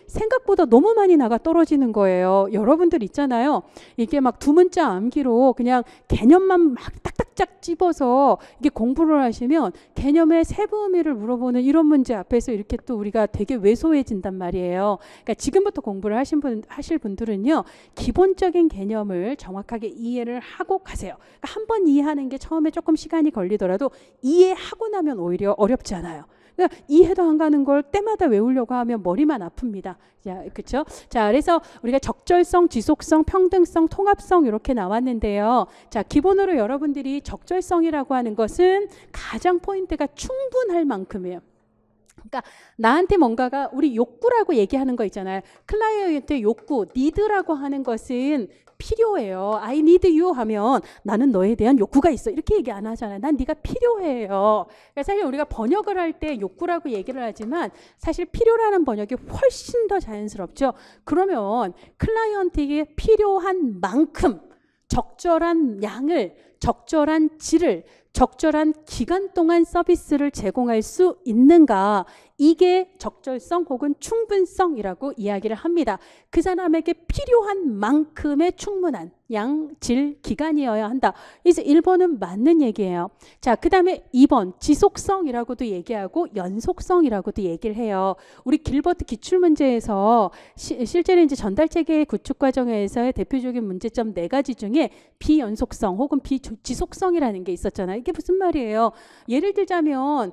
생각보다 너무 많이 나가 떨어지는 거예요. 여러분들 있잖아요. 이게 막 두 문자 암기로 그냥 개념만 막 딱딱딱 집어서 이게 공부를 하시면 개념의 세부 의미를 물어보는 이런 문제 앞에서 이렇게 또 우리가 되게 왜소해진단 말이에요. 그러니까 지금부터 공부를 하실 분들은요, 기본적인 개념을 정확하게 이해를 하고 가세요. 그러니까 한 번 이해하는 게 처음에 조금 시간이 걸리더라도 이해하고 나면 오히려 어렵지 않아요. 그러니까 이해도 안 가는 걸 때마다 외우려고 하면 머리만 아픕니다. 자, 그렇죠? 자, 그래서 우리가 적절성, 지속성, 평등성, 통합성 이렇게 나왔는데요. 자, 기본으로 여러분들이 적절성이라고 하는 것은 가장 포인트가 충분할 만큼이에요. 그러니까 나한테 뭔가가 우리 욕구라고 얘기하는 거 있잖아요. 클라이언트 욕구, need라고 하는 것은 필요해요. I need you 하면 나는 너에 대한 욕구가 있어. 이렇게 얘기 안 하잖아요. 난 네가 필요해요. 그러니까 사실 우리가 번역을 할 때 욕구라고 얘기를 하지만 사실 필요라는 번역이 훨씬 더 자연스럽죠. 그러면 클라이언트에게 필요한 만큼 적절한 양을, 적절한 질을, 적절한 기간 동안 서비스를 제공할 수 있는가, 이게 적절성 혹은 충분성이라고 이야기를 합니다. 그 사람에게 필요한 만큼의 충분한 양, 질, 기간이어야 한다. 이제 1번은 맞는 얘기예요. 자, 그 다음에 2번 지속성이라고도 얘기하고 연속성이라고도 얘기를 해요. 우리 길버트 기출문제에서 실제로 이제 전달체계 구축 과정에서의 대표적인 문제점 4가지 중에 비연속성 혹은 비지속성이라는 게 있었잖아요. 이게 무슨 말이에요? 예를 들자면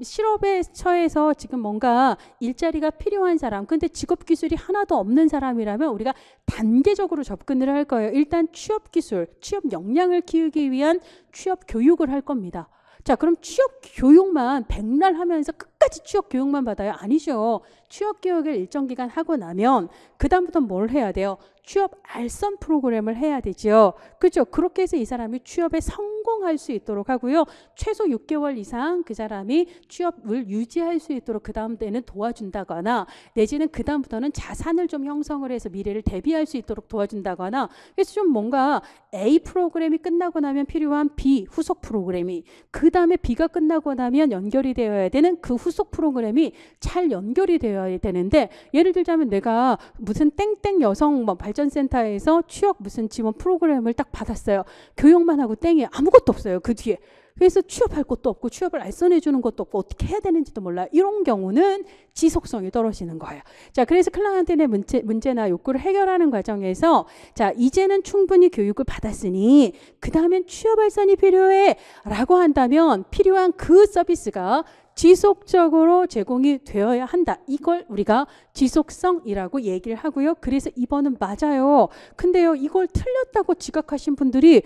실업에 처해서 지금 뭔가 일자리가 필요한 사람, 근데 직업 기술이 하나도 없는 사람이라면 우리가 단계적으로 접근을 할 거예요. 일단 취업 기술, 취업 역량을 키우기 위한 취업 교육을 할 겁니다. 자, 그럼 취업 교육만 백날 하면서 끝까지 취업 교육만 받아요? 아니죠. 취업 교육을 일정 기간 하고 나면 그 다음부터 뭘 해야 돼요? 취업 알선 프로그램을 해야 되죠. 그렇죠? 그렇게 해서 이 사람이 취업에 성공할 수 있도록 하고요. 최소 6개월 이상 그 사람이 취업을 유지할 수 있도록 그 다음 때는 도와준다거나, 내지는 그 다음부터는 자산을 좀 형성을 해서 미래를 대비할 수 있도록 도와준다거나, 그래서 좀 뭔가 A 프로그램이 끝나고 나면 필요한 B 후속 프로그램이, 그 다음에 B가 끝나고 나면 연결이 되어야 되는 그 후속 프로그램이 잘 연결이 되어야 되는데, 예를 들자면 내가 무슨 땡땡 여성 발전센터에서 취업 무슨 지원 프로그램을 딱 받았어요. 교육만 하고 땡이 아무것도 없어요. 그 뒤에. 그래서 취업할 곳도 없고 취업을 알선해 주는 것도 없고 어떻게 해야 되는지도 몰라요. 이런 경우는 지속성이 떨어지는 거예요. 자, 그래서 클라이언트의 문제나 욕구를 해결하는 과정에서 자, 이제는 충분히 교육을 받았으니 그 다음엔 취업 알선이 필요해 라고 한다면 필요한 그 서비스가 지속적으로 제공이 되어야 한다. 이걸 우리가 지속성이라고 얘기를 하고요. 그래서 2번은 맞아요. 근데요, 이걸 틀렸다고 지각하신 분들이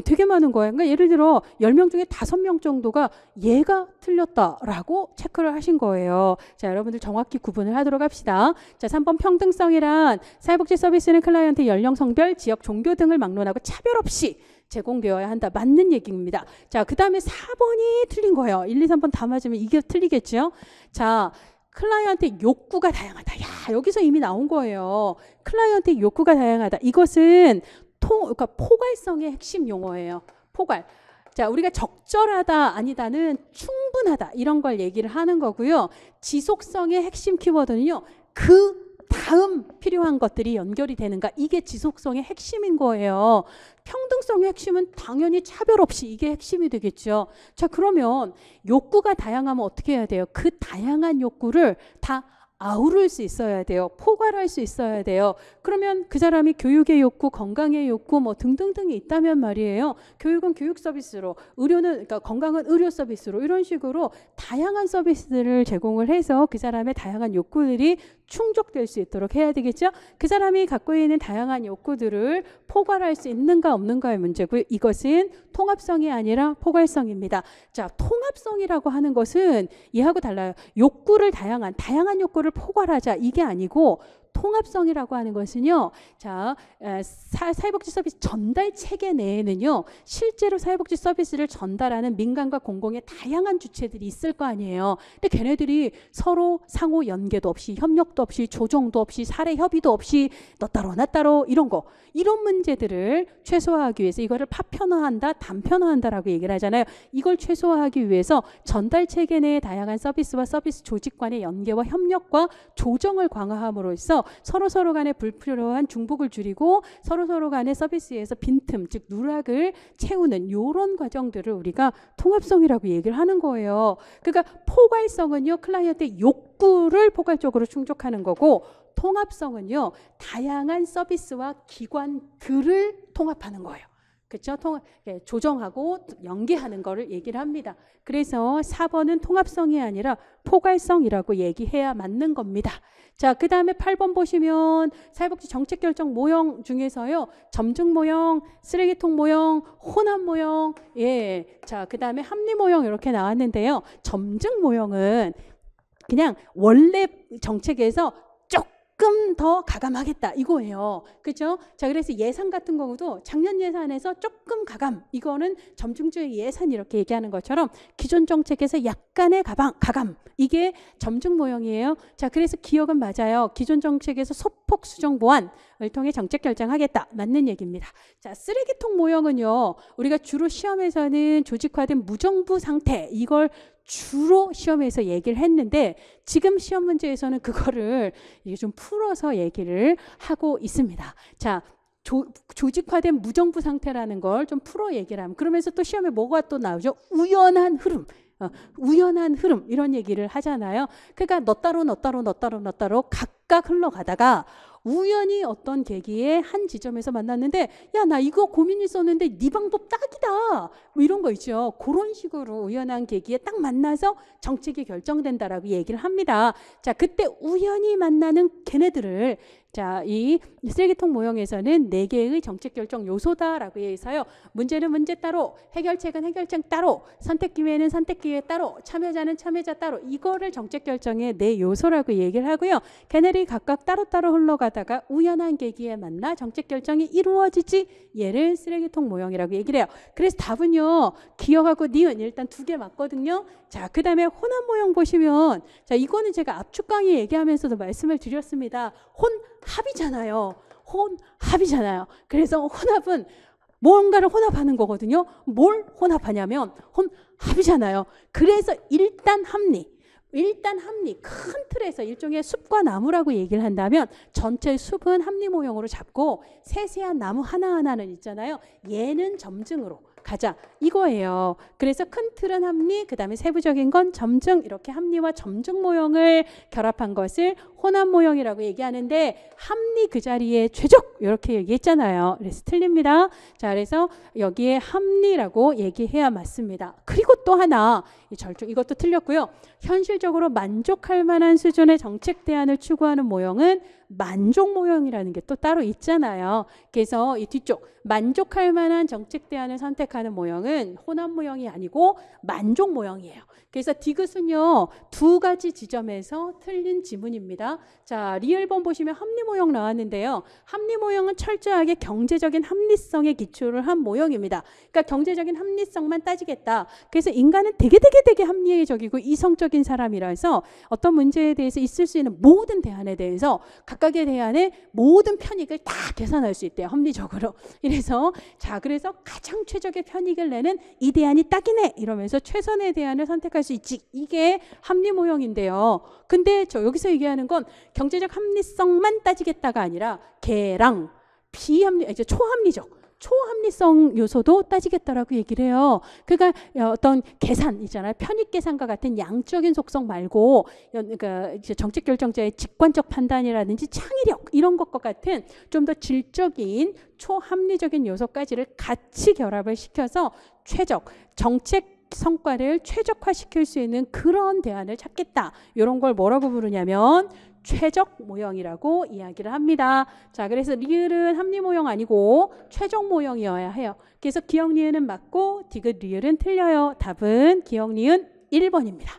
되게 많은 거예요. 그러니까 예를 들어 10명 중에 5명 정도가 얘가 틀렸다라고 체크를 하신 거예요. 자, 여러분들 정확히 구분을 하도록 합시다. 자, 3번 평등성이란 사회복지 서비스는 클라이언트 연령, 성별, 지역, 종교 등을 막론하고 차별 없이 제공되어야 한다. 맞는 얘기입니다. 자, 그 다음에 4번이 틀린 거예요. 1, 2, 3번 다 맞으면 이게 틀리겠죠. 자, 클라이언트의 욕구가 다양하다. 야, 여기서 이미 나온 거예요. 클라이언트의 욕구가 다양하다. 이것은 그러니까 포괄성의 핵심 용어예요. 포괄. 자, 우리가 적절하다, 아니다는 충분하다 이런 걸 얘기를 하는 거고요. 지속성의 핵심 키워드는요. 그 다음 필요한 것들이 연결이 되는가, 이게 지속성의 핵심인 거예요. 평등성의 핵심은 당연히 차별 없이, 이게 핵심이 되겠죠. 자, 그러면 욕구가 다양하면 어떻게 해야 돼요? 그 다양한 욕구를 다 아우를 수 있어야 돼요. 포괄할 수 있어야 돼요. 그러면 그 사람이 교육의 욕구, 건강의 욕구 뭐 등등등이 있다면 말이에요. 교육은 교육 서비스로, 의료는 그러니까 건강은 의료 서비스로, 이런 식으로 다양한 서비스들을 제공을 해서 그 사람의 다양한 욕구들이 충족될 수 있도록 해야 되겠죠. 그 사람이 갖고 있는 다양한 욕구들을 포괄할 수 있는가 없는가의 문제고요. 이것은 통합성이 아니라 포괄성입니다. 자, 통합성이라고 하는 것은 이하고 달라요. 욕구를 다양한 욕구를 포괄하자, 이게 아니고 통합성이라고 하는 것은요. 자, 사회복지 서비스 전달 체계 내에는요. 실제로 사회복지 서비스를 전달하는 민간과 공공의 다양한 주체들이 있을 거 아니에요. 근데 걔네들이 서로 상호 연계도 없이, 협력도 없이, 조정도 없이, 사례 협의도 없이 너 따로 나 따로 이런 거, 이런 문제들을 최소화하기 위해서 이거를 파편화한다, 단편화한다라고 얘기를 하잖아요. 이걸 최소화하기 위해서 전달 체계 내의 다양한 서비스와 서비스 조직 간의 연계와 협력과 조정을 강화함으로써 서로 간의 불필요한 중복을 줄이고 서로 간의 서비스에서 빈틈, 즉 누락을 채우는 이런 과정들을 우리가 통합성이라고 얘기를 하는 거예요. 그러니까 포괄성은요, 클라이언트의 욕구를 포괄적으로 충족하는 거고, 통합성은요, 다양한 서비스와 기관들을 통합하는 거예요. 그렇죠? 조정하고 연계하는 거를 얘기를 합니다. 그래서 4번은 통합성이 아니라 포괄성이라고 얘기해야 맞는 겁니다. 자, 그 다음에 8번 보시면 사회복지 정책 결정 모형 중에서요. 점증 모형, 쓰레기통 모형, 혼합 모형, 예. 자, 그 다음에 합리 모형 이렇게 나왔는데요. 점증 모형은 그냥 원래 정책에서 조금 더 가감하겠다 이거예요. 그렇죠? 자, 그래서 예산 같은 경우도 작년 예산에서 조금 가감, 이거는 점증주의 예산 이렇게 얘기하는 것처럼 기존 정책에서 약간의 가감, 이게 점증 모형이에요. 자, 그래서 기억은 맞아요. 기존 정책에서 소폭 수정 보완을 통해 정책 결정하겠다, 맞는 얘기입니다. 자, 쓰레기통 모형은요, 우리가 주로 시험에서는 조직화된 무정부 상태, 이걸 주로 시험에서 얘기를 했는데 지금 시험 문제에서는 그거를 이게 좀 풀어서 얘기를 하고 있습니다. 자, 조직화된 무정부 상태라는 걸 좀 풀어 얘기를 하면, 그러면서 또 시험에 뭐가 또 나오죠? 우연한 흐름. 우연한 흐름 이런 얘기를 하잖아요. 그러니까 너 따로 각각 흘러가다가 우연히 어떤 계기에 한 지점에서 만났는데, 야, 나 이거 고민 있었는데 네 방법 딱이다, 뭐 이런 거 있죠. 그런 식으로 우연한 계기에 딱 만나서 정책이 결정된다라고 얘기를 합니다. 자, 그때 우연히 만나는 걔네들을, 자, 이 쓰레기통 모형에서는 4개의 정책 결정 요소다라고 해서요. 문제는 문제 따로, 해결책은 해결책 따로, 선택 기회는 선택 기회 따로, 참여자는 참여자 따로, 이거를 정책 결정의 4요소라고 얘기를 하고요. 걔네들이 각각 따로따로 흘러가다가 우연한 계기에 만나 정책 결정이 이루어지지, 얘를 쓰레기통 모형이라고 얘기를 해요. 그래서 답은요, 기억하고 니은 일단 2개 맞거든요. 자, 그 다음에 혼합 모형 보시면, 자, 이거는 제가 압축 강의 얘기하면서도 말씀을 드렸습니다. 혼합이잖아요. 혼합이잖아요. 그래서 혼합은 뭔가를 혼합하는 거거든요. 뭘 혼합하냐면 혼합이잖아요. 그래서 일단 합리, 큰 틀에서 일종의 숲과 나무라고 얘기를 한다면 전체 숲은 합리 모형으로 잡고 세세한 나무 하나하나는 있잖아요. 얘는 점증으로 가자 이거예요. 그래서 큰 틀은 합리, 그 다음에 세부적인 건 점증, 이렇게 합리와 점증 모형을 결합한 것을 혼합 모형이라고 얘기하는데, 합리 그 자리에 최적 이렇게 얘기했잖아요. 그래서 틀립니다. 자, 그래서 여기에 합리라고 얘기해야 맞습니다. 그리고 또 하나, 이 절충, 이것도 틀렸고요. 현실적으로 만족할 만한 수준의 정책 대안을 추구하는 모형은 만족 모형이라는 게 또 따로 있잖아요. 그래서 이 뒤쪽 만족할 만한 정책 대안을 선택하는 모형은 혼합 모형이 아니고 만족 모형이에요. 그래서 디귿은요, 두 가지 지점에서 틀린 지문입니다. 자, 리을본 보시면 합리 모형 나왔는데요. 합리 모형은 철저하게 경제적인 합리성에 기초를 한 모형입니다. 그러니까 경제적인 합리성만 따지겠다. 그래서 인간은 되게 합리적이고 이성적인 사람이라서 어떤 문제에 대해서 있을 수 있는 모든 대안에 대해서 각각의 대안의 모든 편익을 다 계산할 수 있대요. 합리적으로. 그래서 그래서 가장 최적의 편익을 내는 이 대안이 딱이네 이러면서 최선의 대안을 선택할 수 있지. 이게 합리 모형인데요. 근데 저 여기서 얘기하는 건 경제적 합리성만 따지겠다가 아니라 개랑 비합리, 이제 초합리성 요소도 따지겠다라고 얘기를 해요. 그러니까 어떤 계산 있잖아요. 편익 계산과 같은 양적인 속성 말고, 그러니까 이제 정책 결정자의 직관적 판단이라든지 창의력 이런 것과 같은 좀 더 질적인 초합리적인 요소까지를 같이 결합을 시켜서 정책 성과를 최적화시킬 수 있는 그런 대안을 찾겠다. 이런 걸 뭐라고 부르냐면 최적 모형이라고 이야기를 합니다. 자, 그래서 리을은 합리 모형 아니고 최적 모형이어야 해요. 그래서 기역 리을은 맞고 디귿 리을은 틀려요. 답은 기역 리은 1번입니다.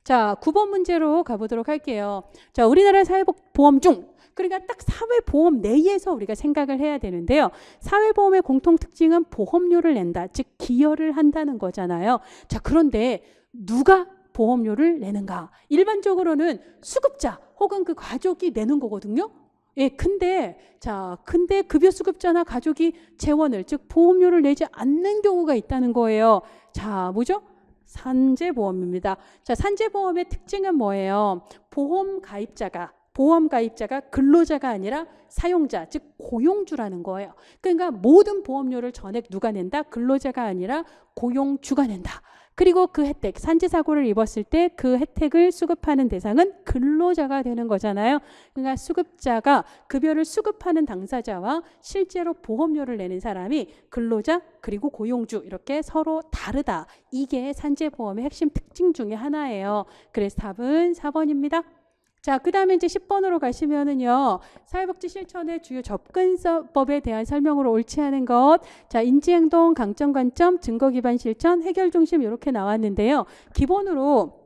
자, 9번 문제로 가보도록 할게요. 자, 우리나라 사회보험 중, 그러니까 딱 사회보험 내에서 우리가 생각을 해야 되는데요. 사회보험의 공통 특징은 보험료를 낸다. 즉 기여를 한다는 거잖아요. 자, 그런데 누가 보험료를 내는가? 일반적으로는 수급자 혹은 그 가족이 내는 거거든요. 예, 근데 급여 수급자나 가족이 재원을, 즉 보험료를 내지 않는 경우가 있다는 거예요. 자, 뭐죠? 산재보험입니다. 자, 산재보험의 특징은 뭐예요? 보험 가입자가 근로자가 아니라 사용자, 즉 고용주라는 거예요. 그러니까 모든 보험료를 전액 누가 낸다? 근로자가 아니라 고용주가 낸다. 그리고 그 혜택, 산재사고를 입었을 때 그 혜택을 수급하는 대상은 근로자가 되는 거잖아요. 그러니까 수급자가 급여를 수급하는 당사자와 실제로 보험료를 내는 사람이 근로자 그리고 고용주 이렇게 서로 다르다. 이게 산재보험의 핵심 특징 중에 하나예요. 그래서 답은 4번입니다. 자, 그 다음에 이제 10번으로 가시면은요, 사회복지 실천의 주요 접근법에 대한 설명으로 옳지 않은 것. 자, 인지행동, 강점, 관점, 증거 기반 실천, 해결 중심 이렇게 나왔는데요. 기본으로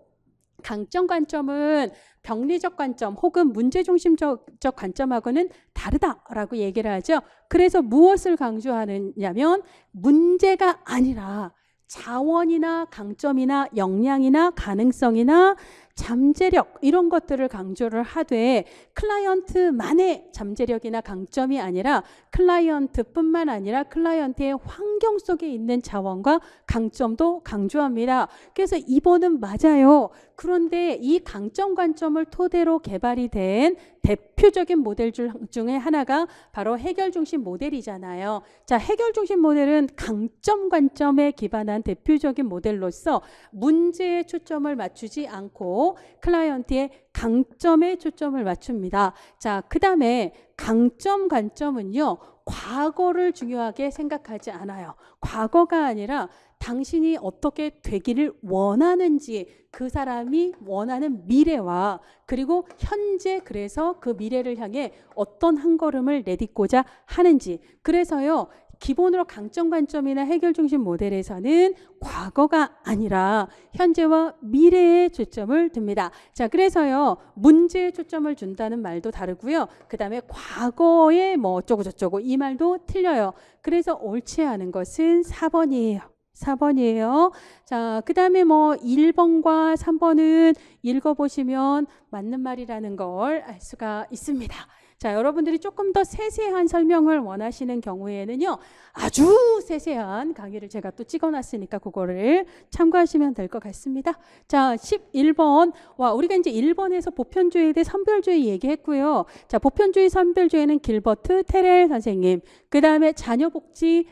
강점, 관점은 병리적 관점 혹은 문제 중심적 관점하고는 다르다라고 얘기를 하죠. 그래서 무엇을 강조하느냐면 문제가 아니라 자원이나 강점이나 역량이나 가능성이나 잠재력 이런 것들을 강조를 하되, 클라이언트만의 잠재력이나 강점이 아니라 클라이언트뿐만 아니라 클라이언트의 환경 속에 있는 자원과 강점도 강조합니다. 그래서 2번은 맞아요. 그런데 이 강점 관점을 토대로 개발이 된 대표적인 모델 중에 하나가 바로 해결 중심 모델이잖아요. 자, 해결 중심 모델은 강점 관점에 기반한 대표적인 모델로서 문제에 초점을 맞추지 않고 클라이언트의 강점에 초점을 맞춥니다. 자, 그 다음에 강점 관점은요, 과거를 중요하게 생각하지 않아요. 과거가 아니라 당신이 어떻게 되기를 원하는지, 그 사람이 원하는 미래와 그리고 현재, 그래서 그 미래를 향해 어떤 한 걸음을 내딛고자 하는지. 그래서요, 기본으로 강점 관점이나 해결 중심 모델에서는 과거가 아니라 현재와 미래에 초점을 둡니다. 자, 그래서요, 문제에 초점을 준다는 말도 다르고요. 그 다음에 과거에 뭐 어쩌고 저쩌고 이 말도 틀려요. 그래서 옳지 않은 것은 4번이에요. 4번이에요. 자, 그 다음에 뭐 1번과 3번은 읽어보시면 맞는 말이라는 걸 알 수가 있습니다. 자, 여러분들이 조금 더 세세한 설명을 원하시는 경우에는요, 아주 세세한 강의를 제가 또 찍어놨으니까 그거를 참고하시면 될 것 같습니다. 자, 11번. 와, 우리가 이제 1번에서 보편주의에 대해 선별주의 얘기했고요. 자, 보편주의, 선별주의는 길버트 테렐 선생님, 그 다음에 자녀복지,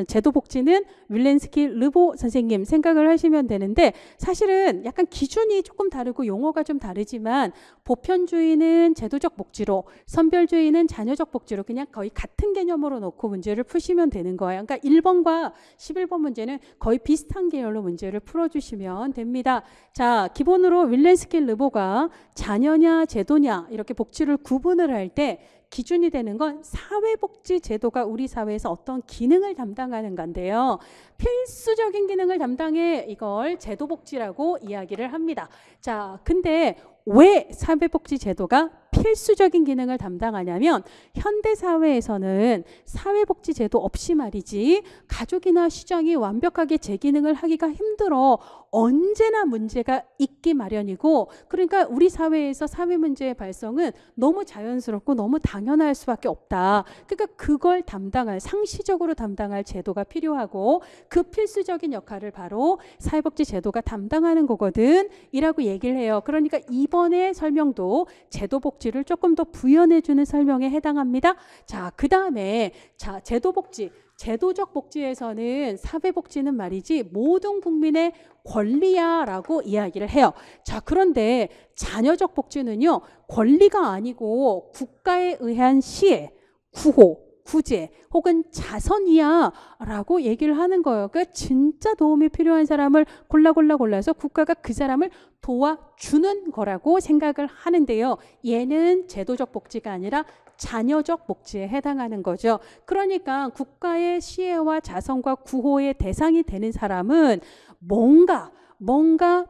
제도복지는 윌렌스키 르보 선생님 생각을 하시면 되는데, 사실은 약간 기준이 조금 다르고 용어가 좀 다르지만 보편주의는 제도적 복지로, 선별주의는 자녀적 복지로 그냥 거의 같은 개념으로 놓고 문제를 푸시면 되는 거예요. 그러니까 1번과 11번 문제는 거의 비슷한 계열로 문제를 풀어주시면 됩니다. 자, 기본으로 윌렌스키 르보가 자녀냐 제도냐 이렇게 복지를 구분을 할 때 기준이 되는 건 사회복지 제도가 우리 사회에서 어떤 기능을 담당하는 건데요. 필수적인 기능을 담당해 이걸 제도복지라고 이야기를 합니다. 자, 근데 왜 사회복지 제도가 필수적인 기능을 담당하냐면 현대사회에서는 사회복지 제도 없이 말이지 가족이나 시장이 완벽하게 제 기능을 하기가 힘들어 언제나 문제가 있기 마련이고, 그러니까 우리 사회에서 사회 문제의 발생은 너무 자연스럽고 너무 당연할 수밖에 없다. 그러니까 그걸 담당할, 상시적으로 담당할 제도가 필요하고 그 필수적인 역할을 바로 사회복지 제도가 담당하는 거거든 이라고 얘기를 해요. 그러니까 이번의 설명도 제도복지를 조금 더 부연해주는 설명에 해당합니다. 자, 그 다음에 자, 제도복지, 제도적 복지에서는 사회복지는 말이지 모든 국민의 권리야 라고 이야기를 해요. 자, 그런데 자녀적 복지는요, 권리가 아니고 국가에 의한 시혜, 구호, 구제 혹은 자선이야 라고 얘기를 하는 거예요. 그러니까 진짜 도움이 필요한 사람을 골라서 국가가 그 사람을 도와주는 거라고 생각을 하는데요. 얘는 제도적 복지가 아니라 자녀적 복지에 해당하는 거죠. 그러니까 국가의 시혜와 자선과 구호의 대상이 되는 사람은 뭔가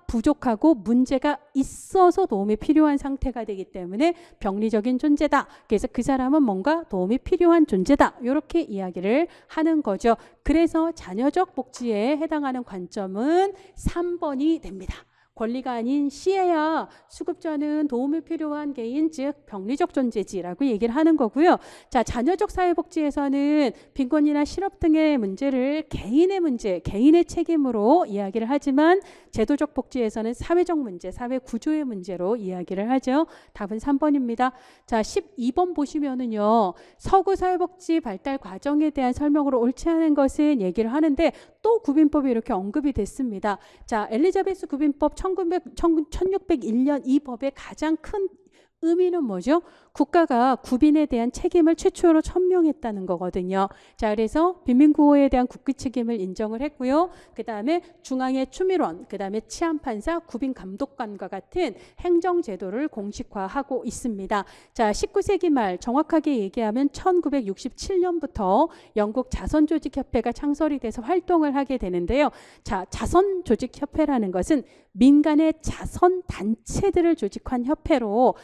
부족하고 문제가 있어서 도움이 필요한 상태가 되기 때문에 병리적인 존재다. 그래서 그 사람은 뭔가 도움이 필요한 존재다. 이렇게 이야기를 하는 거죠. 그래서 자녀적 복지에 해당하는 관점은 3번이 됩니다. 권리가 아닌 시혜야 수급자는 도움이 필요한 개인, 즉 병리적 존재지라고 얘기를 하는 거고요. 자, 자녀적 사회복지에서는 빈곤이나 실업 등의 문제를 개인의 문제, 개인의 책임으로 이야기를 하지만 제도적 복지에서는 사회적 문제, 사회 구조의 문제로 이야기를 하죠. 답은 3번입니다. 자, 12번 보시면은요, 서구 사회복지 발달 과정에 대한 설명으로 옳지 않은 것은 얘기를 하는데 또 구빈법이 이렇게 언급이 됐습니다. 자, 엘리자베스 구빈법 1601년 이 법의 가장 큰 의미는 뭐죠? 국가가 구빈에 대한 책임을 최초로 천명했다는 거거든요. 자, 그래서 빈민구호에 대한 국기 책임을 인정을 했고요. 그 다음에 중앙의 추밀원, 그 다음에 치안판사, 구빈감독관과 같은 행정제도를 공식화하고 있습니다. 자, 19세기 말 정확하게 얘기하면 1967년부터 영국 자선조직협회가 창설이 돼서 활동을 하게 되는데요. 자, 자선조직협회라는 것은 민간의 자선단체들을 조직한 협회로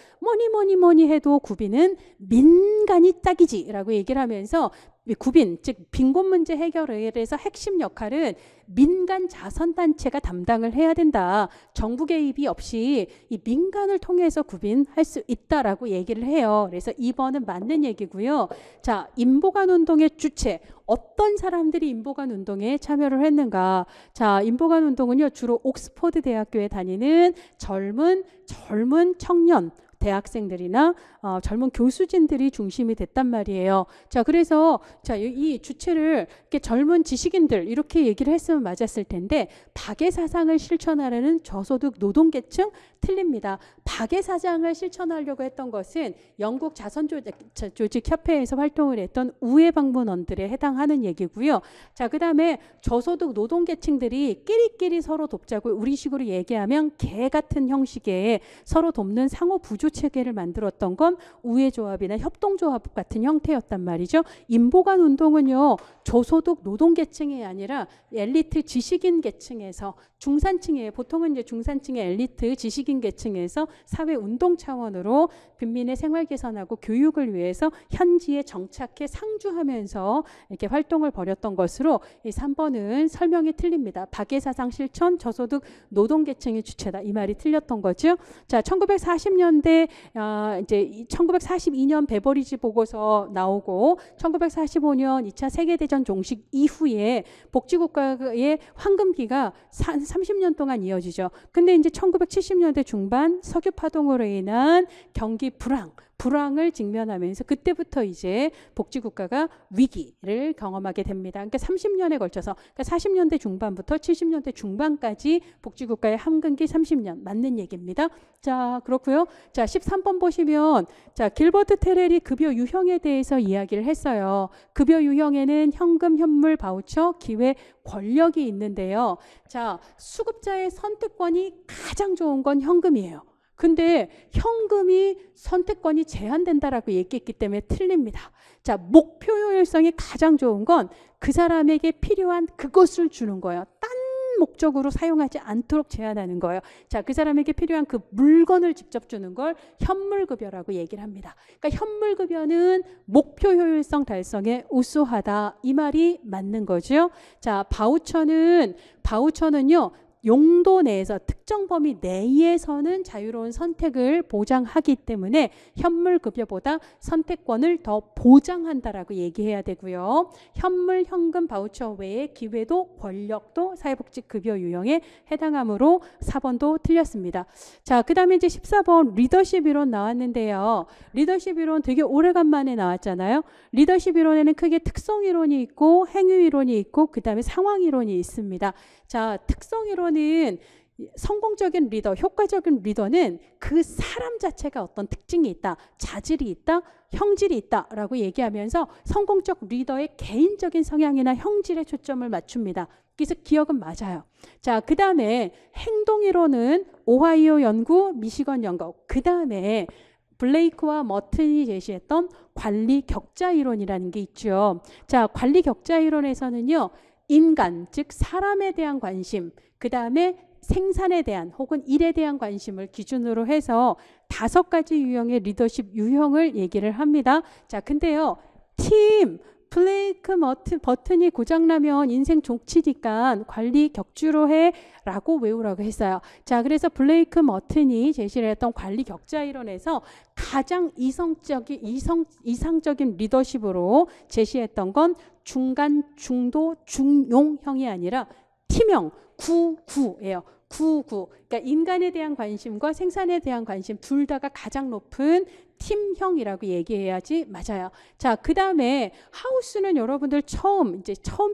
뭐니 해도 구빈은 민간이 딱이지라고 얘기를 하면서 구빈, 즉 빈곤 문제 해결에 대해서 핵심 역할은 민간 자선단체가 담당을 해야 된다. 정부 개입이 없이 이 민간을 통해서 구빈할 수 있다라고 얘기를 해요. 그래서 2번은 맞는 얘기고요. 자, 인보관 운동의 주체, 어떤 사람들이 인보관 운동에 참여를 했는가? 자, 인보관 운동은요, 주로 옥스퍼드 대학교에 다니는 젊은 청년, 대학생들이나 젊은 교수진들이 중심이 됐단 말이에요. 자, 그래서 자, 이 주체를 이렇게 젊은 지식인들 이렇게 얘기를 했으면 맞았을 텐데 박애 사상을 실천하려는 저소득 노동계층 틀립니다. 박애 사상을 실천하려고 했던 것은 영국 자선조직협회에서 활동을 했던 우회방문원들에 해당하는 얘기고요. 자, 그 다음에 저소득 노동계층들이 끼리끼리 서로 돕자고 우리식으로 얘기하면 개 같은 형식의 서로 돕는 상호 부조 체계를 만들었던 건 우회조합이나 협동조합 같은 형태였단 말이죠. 인보관 운동은요, 저소득 노동계층이 아니라 엘리트 지식인 계층에서 중산층에, 보통은 이제 중산층의 엘리트 지식인 계층에서 사회 운동 차원으로 빈민의 생활 개선하고 교육을 위해서 현지에 정착해 상주하면서 이렇게 활동을 벌였던 것으로 이 3번은 설명이 틀립니다. 박애 사상 실천 저소득 노동계층의 주체다. 이 말이 틀렸던 거죠. 자, 1940년대 그때 이제 1942년 베버리지 보고서 나오고 1945년 2차 세계대전 종식 이후에 복지국가의 황금기가 30년 동안 이어지죠. 근데 이제 1970년대 중반 석유 파동으로 인한 경기 불황을 직면하면서 그때부터 이제 복지국가가 위기를 경험하게 됩니다. 그러니까 30년에 걸쳐서, 그러니까 40년대 중반부터 70년대 중반까지 복지국가의 황금기 30년 맞는 얘기입니다. 자, 그렇고요. 자, 13번 보시면 자, 길버트 테렐이 급여 유형에 대해서 이야기를 했어요. 급여 유형에는 현금, 현물, 바우처, 기회, 권력이 있는데요. 자, 수급자의 선택권이 가장 좋은 건 현금이에요. 근데 현금이 선택권이 제한된다라고 얘기했기 때문에 틀립니다. 자, 목표 효율성이 가장 좋은 건 그 사람에게 필요한 그것을 주는 거예요. 딴 목적으로 사용하지 않도록 제한하는 거예요. 자, 그 사람에게 필요한 그 물건을 직접 주는 걸 현물급여라고 얘기를 합니다. 그러니까 현물급여는 목표 효율성 달성에 우수하다. 이 말이 맞는 거죠. 자, 바우처는요. 용도 내에서 특정 범위 내에서는 자유로운 선택을 보장하기 때문에 현물급여보다 선택권을 더 보장한다라고 얘기해야 되고요. 현물, 현금, 바우처 외에 기회도 권력도 사회복지급여 유형에 해당하므로 4번도 틀렸습니다. 자, 그 다음에 이제 14번 리더십 이론 나왔는데요. 리더십 이론 되게 오래간만에 나왔잖아요. 리더십 이론에는 크게 특성 이론이 있고 행위 이론이 있고 그 다음에 상황 이론이 있습니다. 자, 특성 이론은 성공적인 리더, 효과적인 리더는 그 사람 자체가 어떤 특징이 있다, 자질이 있다, 형질이 있다라고 얘기하면서 성공적 리더의 개인적인 성향이나 형질에 초점을 맞춥니다. 그래서 기억은 맞아요. 자, 그 다음에 행동이론은 오하이오 연구, 미시건 연구, 그 다음에 블레이크와 머튼이 제시했던 관리 격자 이론이라는 게 있죠. 자, 관리 격자 이론에서는요. 인간, 즉 사람에 대한 관심, 그 다음에 생산에 대한 혹은 일에 대한 관심을 기준으로 해서 5가지 유형의 리더십 유형을 얘기를 합니다. 자, 근데요. 블레이크 버튼이 고장나면 인생 종치니까 관리 격주로 해 라고 외우라고 했어요. 자, 그래서 블레이크 머튼이 제시를 했던 관리 격자 이론에서 가장 이상적인 리더십으로 제시했던 건 중간, 중도, 중용형이 아니라 T형, 9,9예요. 9,9. 그러니까 인간에 대한 관심과 생산에 대한 관심 둘 다가 가장 높은 팀형이라고 얘기해야지 맞아요. 자, 그 다음에 하우스는 여러분들 처음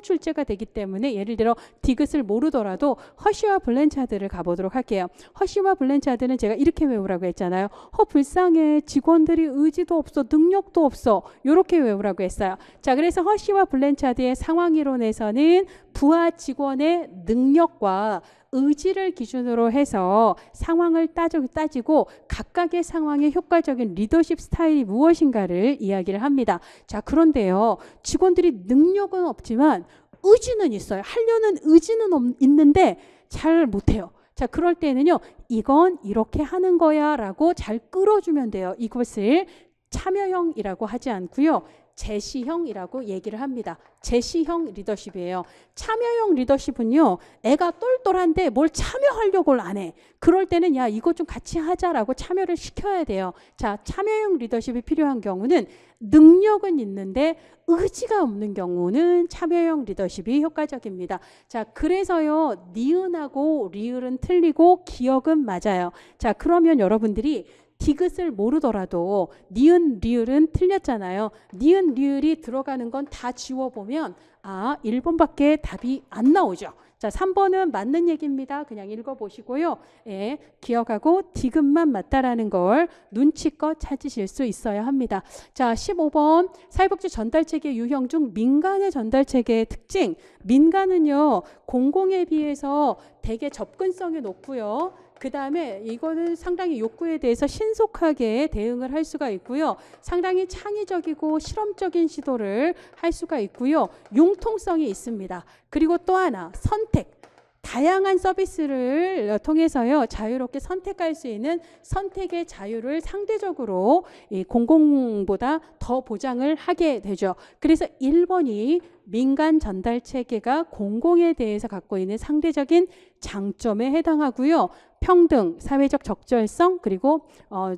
출제가 되기 때문에 예를 들어 디귿을 모르더라도 허쉬와 블랜차드를 가보도록 할게요. 허쉬와 블랜차드는 제가 이렇게 외우라고 했잖아요. 불쌍해. 직원들이 의지도 없어. 능력도 없어. 이렇게 외우라고 했어요. 자, 그래서 허쉬와 블랜차드의 상황이론에서는 부하 직원의 능력과 의지를 기준으로 해서 상황을 따지고 각각의 상황의 효과적인 리더십 스타일이 무엇인가를 이야기를 합니다. 자, 그런데요. 직원들이 능력은 없지만 의지는 있어요. 하려는 의지는 있는데 잘 못해요. 자, 그럴 때는요. 이건 이렇게 하는 거야 라고 잘 끌어주면 돼요. 이것을 참여형이라고 하지 않고요. 제시형이라고 얘기를 합니다. 제시형 리더십이에요. 참여형 리더십은요. 애가 똘똘한데 뭘 참여하려고 안 해. 그럴 때는 야 이거 좀 같이 하자라고 참여를 시켜야 돼요. 자, 참여형 리더십이 필요한 경우는 능력은 있는데 의지가 없는 경우는 참여형 리더십이 효과적입니다. 자, 그래서요. 니은하고 리을은 틀리고 기억은 맞아요. 자, 그러면 여러분들이 디귿을 모르더라도 니은, 리을은 틀렸잖아요. 니은, 리을이 들어가는 건 다 지워보면 1번밖에 답이 안 나오죠. 자, 3번은 맞는 얘기입니다. 그냥 읽어보시고요. 예, 기억하고 디귿만 맞다라는 걸 눈치껏 찾으실 수 있어야 합니다. 자, 15번 사회복지 전달체계 유형 중 민간의 전달체계의 특징. 민간은요. 공공에 비해서 되게 접근성이 높고요. 그 다음에 이거는 상당히 욕구에 대해서 신속하게 대응을 할 수가 있고요. 상당히 창의적이고 실험적인 시도를 할 수가 있고요. 융통성이 있습니다. 그리고 또 하나 선택. 다양한 서비스를 통해서요. 자유롭게 선택할 수 있는 선택의 자유를 상대적으로 공공보다 더 보장을 하게 되죠. 그래서 1번이 민간 전달 체계가 공공에 대해서 갖고 있는 상대적인 장점에 해당하고요. 평등, 사회적 적절성, 그리고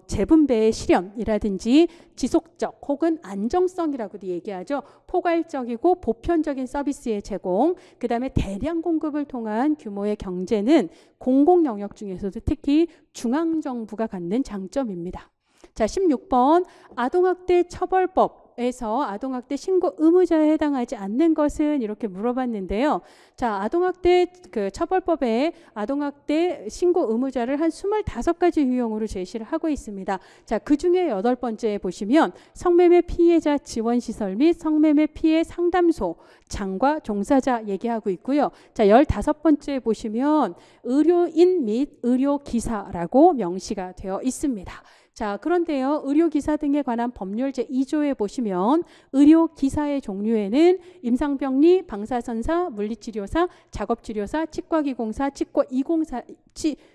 재분배의 실현이라든지 지속적 혹은 안정성이라고도 얘기하죠. 포괄적이고 보편적인 서비스의 제공, 그 다음에 대량 공급을 통한 규모의 경제는 공공 영역 중에서도 특히 중앙정부가 갖는 장점입니다. 자, 16번 아동학대 처벌법에서 아동학대 신고 의무자에 해당하지 않는 것은 이렇게 물어봤는데요. 자, 아동학대 처벌법에 아동학대 신고 의무자를 한 25가지 유형으로 제시를 하고 있습니다. 자, 그 중에 8번째에 보시면 성매매 피해자 지원시설 및 성매매 피해 상담소 장과 종사자 얘기하고 있고요. 자, 15번째에 보시면 의료인 및 의료기사라고 명시가 되어 있습니다. 자, 그런데요, 의료기사 등에 관한 법률 제2조에 보시면 의료기사의 종류에는 임상병리, 방사선사, 물리치료사, 작업치료사, 치과기공사,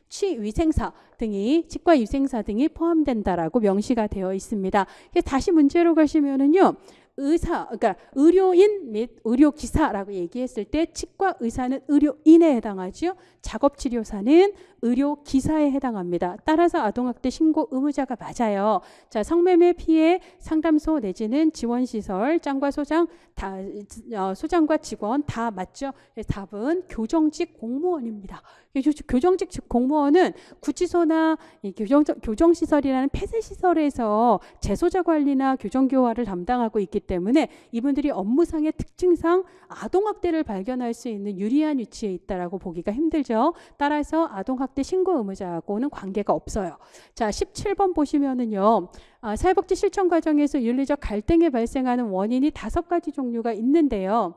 치위생사 등이 포함된다라고 명시가 되어 있습니다. 다시 문제로 가시면은요. 그러니까 의료인 및 의료기사라고 얘기했을 때 치과 의사는 의료인에 해당하죠. 작업치료사는 의료기사에 해당합니다. 따라서 아동학대 신고 의무자가 맞아요. 자, 성매매 피해 상담소 내지는 지원시설 짱과 소장 소장과 직원 다 맞죠? 답은 교정직 공무원입니다. 교정직 공무원은 구치소나 교정시설이라는 폐쇄시설에서 재소자 관리나 교정교화를 담당하고 있기 때문에 이분들이 업무상의 특징상 아동학대를 발견할 수 있는 유리한 위치에 있다라고 보기가 힘들죠. 따라서 아동학대 신고 의무자하고는 관계가 없어요. 자, 17번 보시면은요. 사회복지 실천 과정에서 윤리적 갈등이 발생하는 원인이 5가지 종류가 있는데요.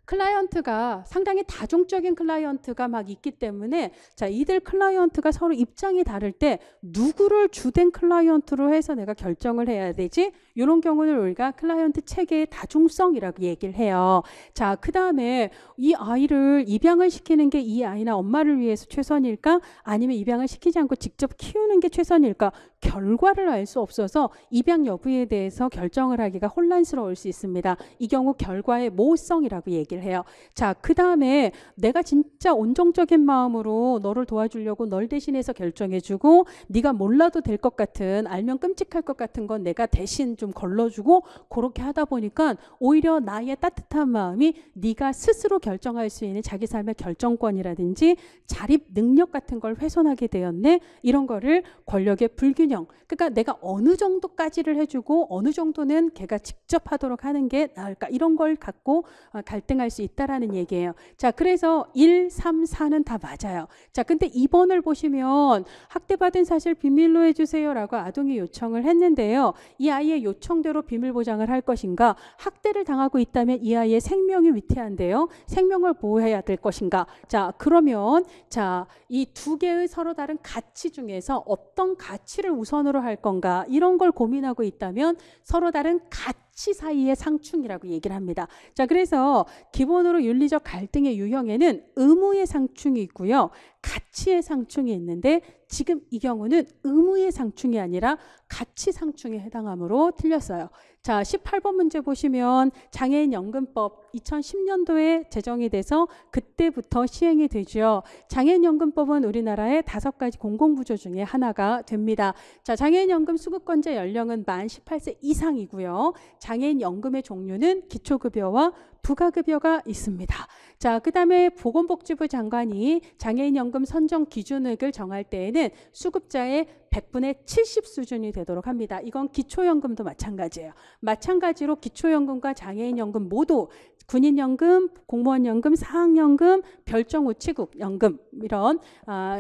클라이언트가 상당히 다종적인 클라이언트가 막 있기 때문에 자, 이들 클라이언트가 서로 입장이 다를 때 누구를 주된 클라이언트로 해서 내가 결정을 해야 되지? 이런 경우는 우리가 클라이언트 체계의 다중성이라고 얘기를 해요. 자, 그 다음에 이 아이를 입양을 시키는 게 이 아이나 엄마를 위해서 최선일까? 아니면 입양을 시키지 않고 직접 키우는 게 최선일까? 결과를 알 수 없어서 입양 여부에 대해서 결정을 하기가 혼란스러울 수 있습니다. 이 경우 결과의 모호성이라고 얘기를 해요. 자, 그 다음에 내가 진짜 온정적인 마음으로 너를 도와주려고 널 대신해서 결정해주고 네가 몰라도 될 것 같은 알면 끔찍할 것 같은 건 내가 대신 좀 걸러주고 그렇게 하다 보니까 오히려 나의 따뜻한 마음이 네가 스스로 결정할 수 있는 자기 삶의 결정권이라든지 자립 능력 같은 걸 훼손하게 되었네. 이런 거를 권력의 불균형. 그러니까 내가 어느 정도까지를 해주고 어느 정도는 걔가 직접 하도록 하는 게 나을까. 이런 걸 갖고 갈등할 수 있다라는 얘기예요. 자, 그래서 1, 3, 4는 다 맞아요. 자, 근데 2번을 보시면 학대받은 사실 비밀로 해주세요라고 아동이 요청을 했는데요. 이 아이의 요청대로 비밀 보장을 할 것인가? 학대를 당하고 있다면 이 아이의 생명이 위태한데요. 생명을 보호해야 될 것인가? 자, 그러면 자, 이 두 개의 서로 다른 가치 중에서 어떤 가치를 우선으로 할 건가? 이런 걸 고민하고 있다면 서로 다른 가치 사이의 상충이라고 얘기를 합니다. 자, 그래서 기본으로 윤리적 갈등의 유형에는 의무의 상충이 있고요. 가치의 상충이 있는데 지금 이 경우는 의무의 상충이 아니라 가치 상충에 해당하므로 틀렸어요. 자, 18번 문제 보시면 장애인 연금법 2010년도에 제정이 돼서 그때부터 시행이 되죠. 장애인 연금법은 우리나라의 5가지 공공부조 중에 하나가 됩니다. 자, 장애인 연금 수급권자 연령은 만 18세 이상이고요. 장애인 연금의 종류는 기초급여와 부가급여가 있습니다. 자, 그 다음에 보건복지부 장관이 장애인 연금 선정 기준액을 정할 때에는 수급자의 100분의 70 수준이 되도록 합니다. 이건 기초연금도 마찬가지예요. 마찬가지로 기초연금과 장애인연금 모두 군인연금, 공무원연금, 사학연금, 별정우체국연금 이런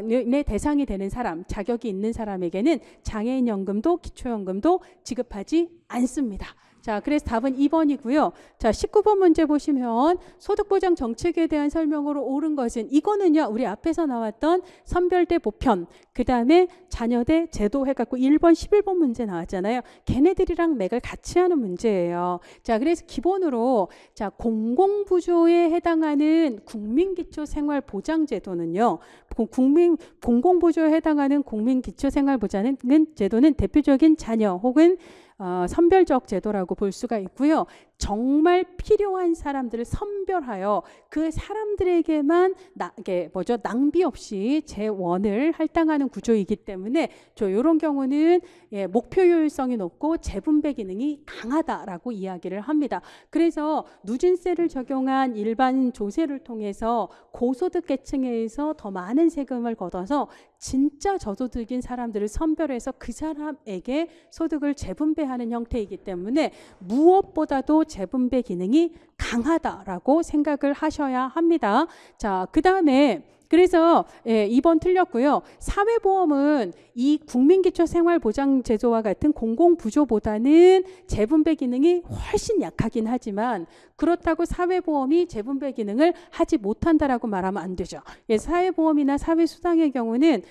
내 대상이 되는 사람, 자격이 있는 사람에게는 장애인연금도 기초연금도 지급하지 않습니다. 자, 그래서 답은 2번이고요. 자, 19번 문제 보시면 소득보장 정책에 대한 설명으로 옳은 것은 이거는요. 우리 앞에서 나왔던 선별대 보편, 그 다음에 자녀대 제도 해갖고 1번, 11번 문제 나왔잖아요. 걔네들이랑 맥을 같이 하는 문제예요. 자, 그래서 기본으로 자, 공공부조에 해당하는 국민기초생활보장제도는요. 공공부조에 해당하는 국민기초생활보장제도는 대표적인 자녀 혹은 선별적 제도라고 볼 수가 있고요. 정말 필요한 사람들을 선별하여 그 사람들에게만 낭비 없이 재원을 할당하는 구조이기 때문에 이런 경우는 목표 효율성이 높고 재분배 기능이 강하다라고 이야기를 합니다. 그래서 누진세를 적용한 일반 조세를 통해서 고소득 계층에서 더 많은 세금을 걷어서 진짜 저소득인 사람들을 선별해서 그 사람에게 소득을 재분배하는 형태이기 때문에 무엇보다도 재분배 기능이 강하다라고 생각을 하셔야 합니다. 자, 그 다음에 그래서 2번 틀렸고요. 사회보험은 이 국민기초생활보장제도와 같은 공공부조보다는 재분배 기능이 훨씬 약하긴 하지만 그렇다고 사회보험이 재분배 기능을 하지 못한다라고 말하면 안 되죠. 사회보험이나 사회수당의 경우는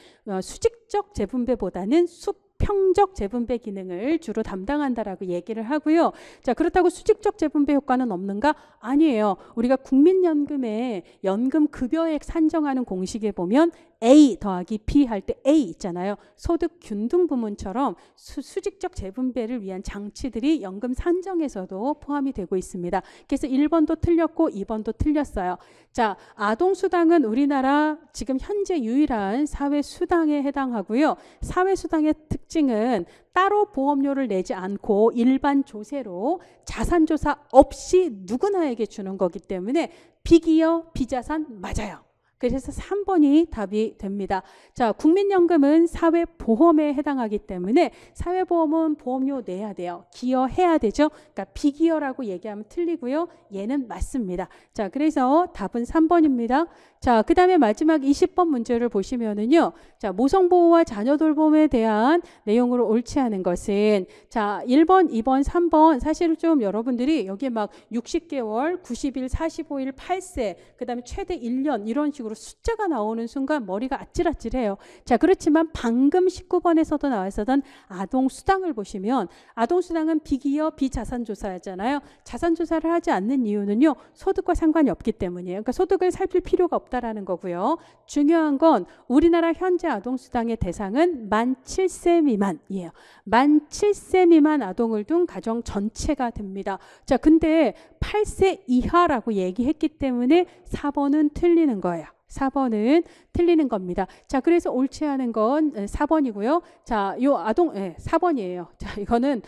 수직적 재분배보다는 수평적 재분배 기능을 주로 담당한다라고 얘기를 하고요. 자, 그렇다고 수직적 재분배 효과는 없는가? 아니에요. 우리가 국민연금의 연금 급여액 산정하는 공식에 보면 A 더하기 B 할 때 A 있잖아요. 소득 균등 부문처럼 수직적 재분배를 위한 장치들이 연금 산정에서도 포함이 되고 있습니다. 그래서 1번도 틀렸고 2번도 틀렸어요. 자, 아동수당은 우리나라 지금 현재 유일한 사회수당에 해당하고요. 사회수당의 특징은 따로 보험료를 내지 않고 일반 조세로 자산조사 없이 누구나에게 주는 거기 때문에 비기여 비자산 맞아요. 그래서 3번이 답이 됩니다. 자, 국민연금은 사회보험에 해당하기 때문에 사회보험은 보험료 내야 돼요. 기여해야 되죠. 그러니까 비기여라고 얘기하면 틀리고요. 얘는 맞습니다. 자, 그래서 답은 3번입니다. 자, 그 다음에 마지막 20번 문제를 보시면은요. 자, 모성보호와 자녀 돌봄에 대한 내용으로 옳지 않은 것은 자, 1번, 2번, 3번 사실은 좀 여러분들이 여기에 막 60개월, 90일, 45일, 8세 그 다음에 최대 1년 이런 식으로 숫자가 나오는 순간 머리가 아찔아찔해요. 자, 그렇지만 방금 19번에서도 나왔었던 아동수당을 보시면 아동수당은 비기여 비자산조사였잖아요. 자산조사를 하지 않는 이유는요. 소득과 상관이 없기 때문이에요. 그러니까 소득을 살필 필요가 없다라는 거고요. 중요한 건 우리나라 현재 아동수당의 대상은 만 7세 미만이에요. 만 7세 미만 아동을 둔 가정 전체가 됩니다. 자, 근데 8세 이하라고 얘기했기 때문에 4번은 틀리는 거예요. 4번은 틀리는 겁니다. 자, 그래서 옳지 않은 건 4번이고요. 자, 요 아동 4번이에요. 자, 이거는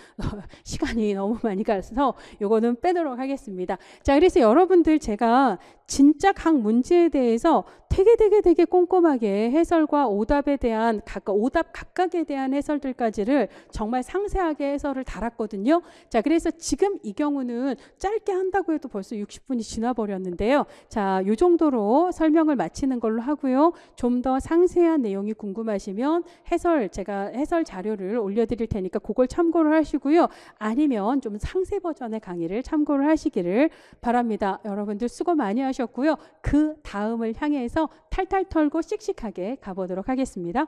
시간이 너무 많이 가서 요거는 빼도록 하겠습니다. 자, 그래서 여러분들 제가 진짜 각 문제에 대해서 되게 꼼꼼하게 해설과 오답에 대한 오답 각각에 대한 해설들까지를 정말 상세하게 해설을 달았거든요. 자, 그래서 지금 이 경우는 짧게 한다고 해도 벌써 60분이 지나 버렸는데요. 자, 요 정도로 설명을 마치는 걸로 하고요. 좀 더 상세한 내용이 궁금하시면 제가 해설 자료를 올려드릴 테니까 그걸 참고를 하시고요. 아니면 좀 상세 버전의 강의를 참고를 하시기를 바랍니다. 여러분들 수고 많이 하셨고요. 그 다음을 향해서 탈탈 털고 씩씩하게 가보도록 하겠습니다.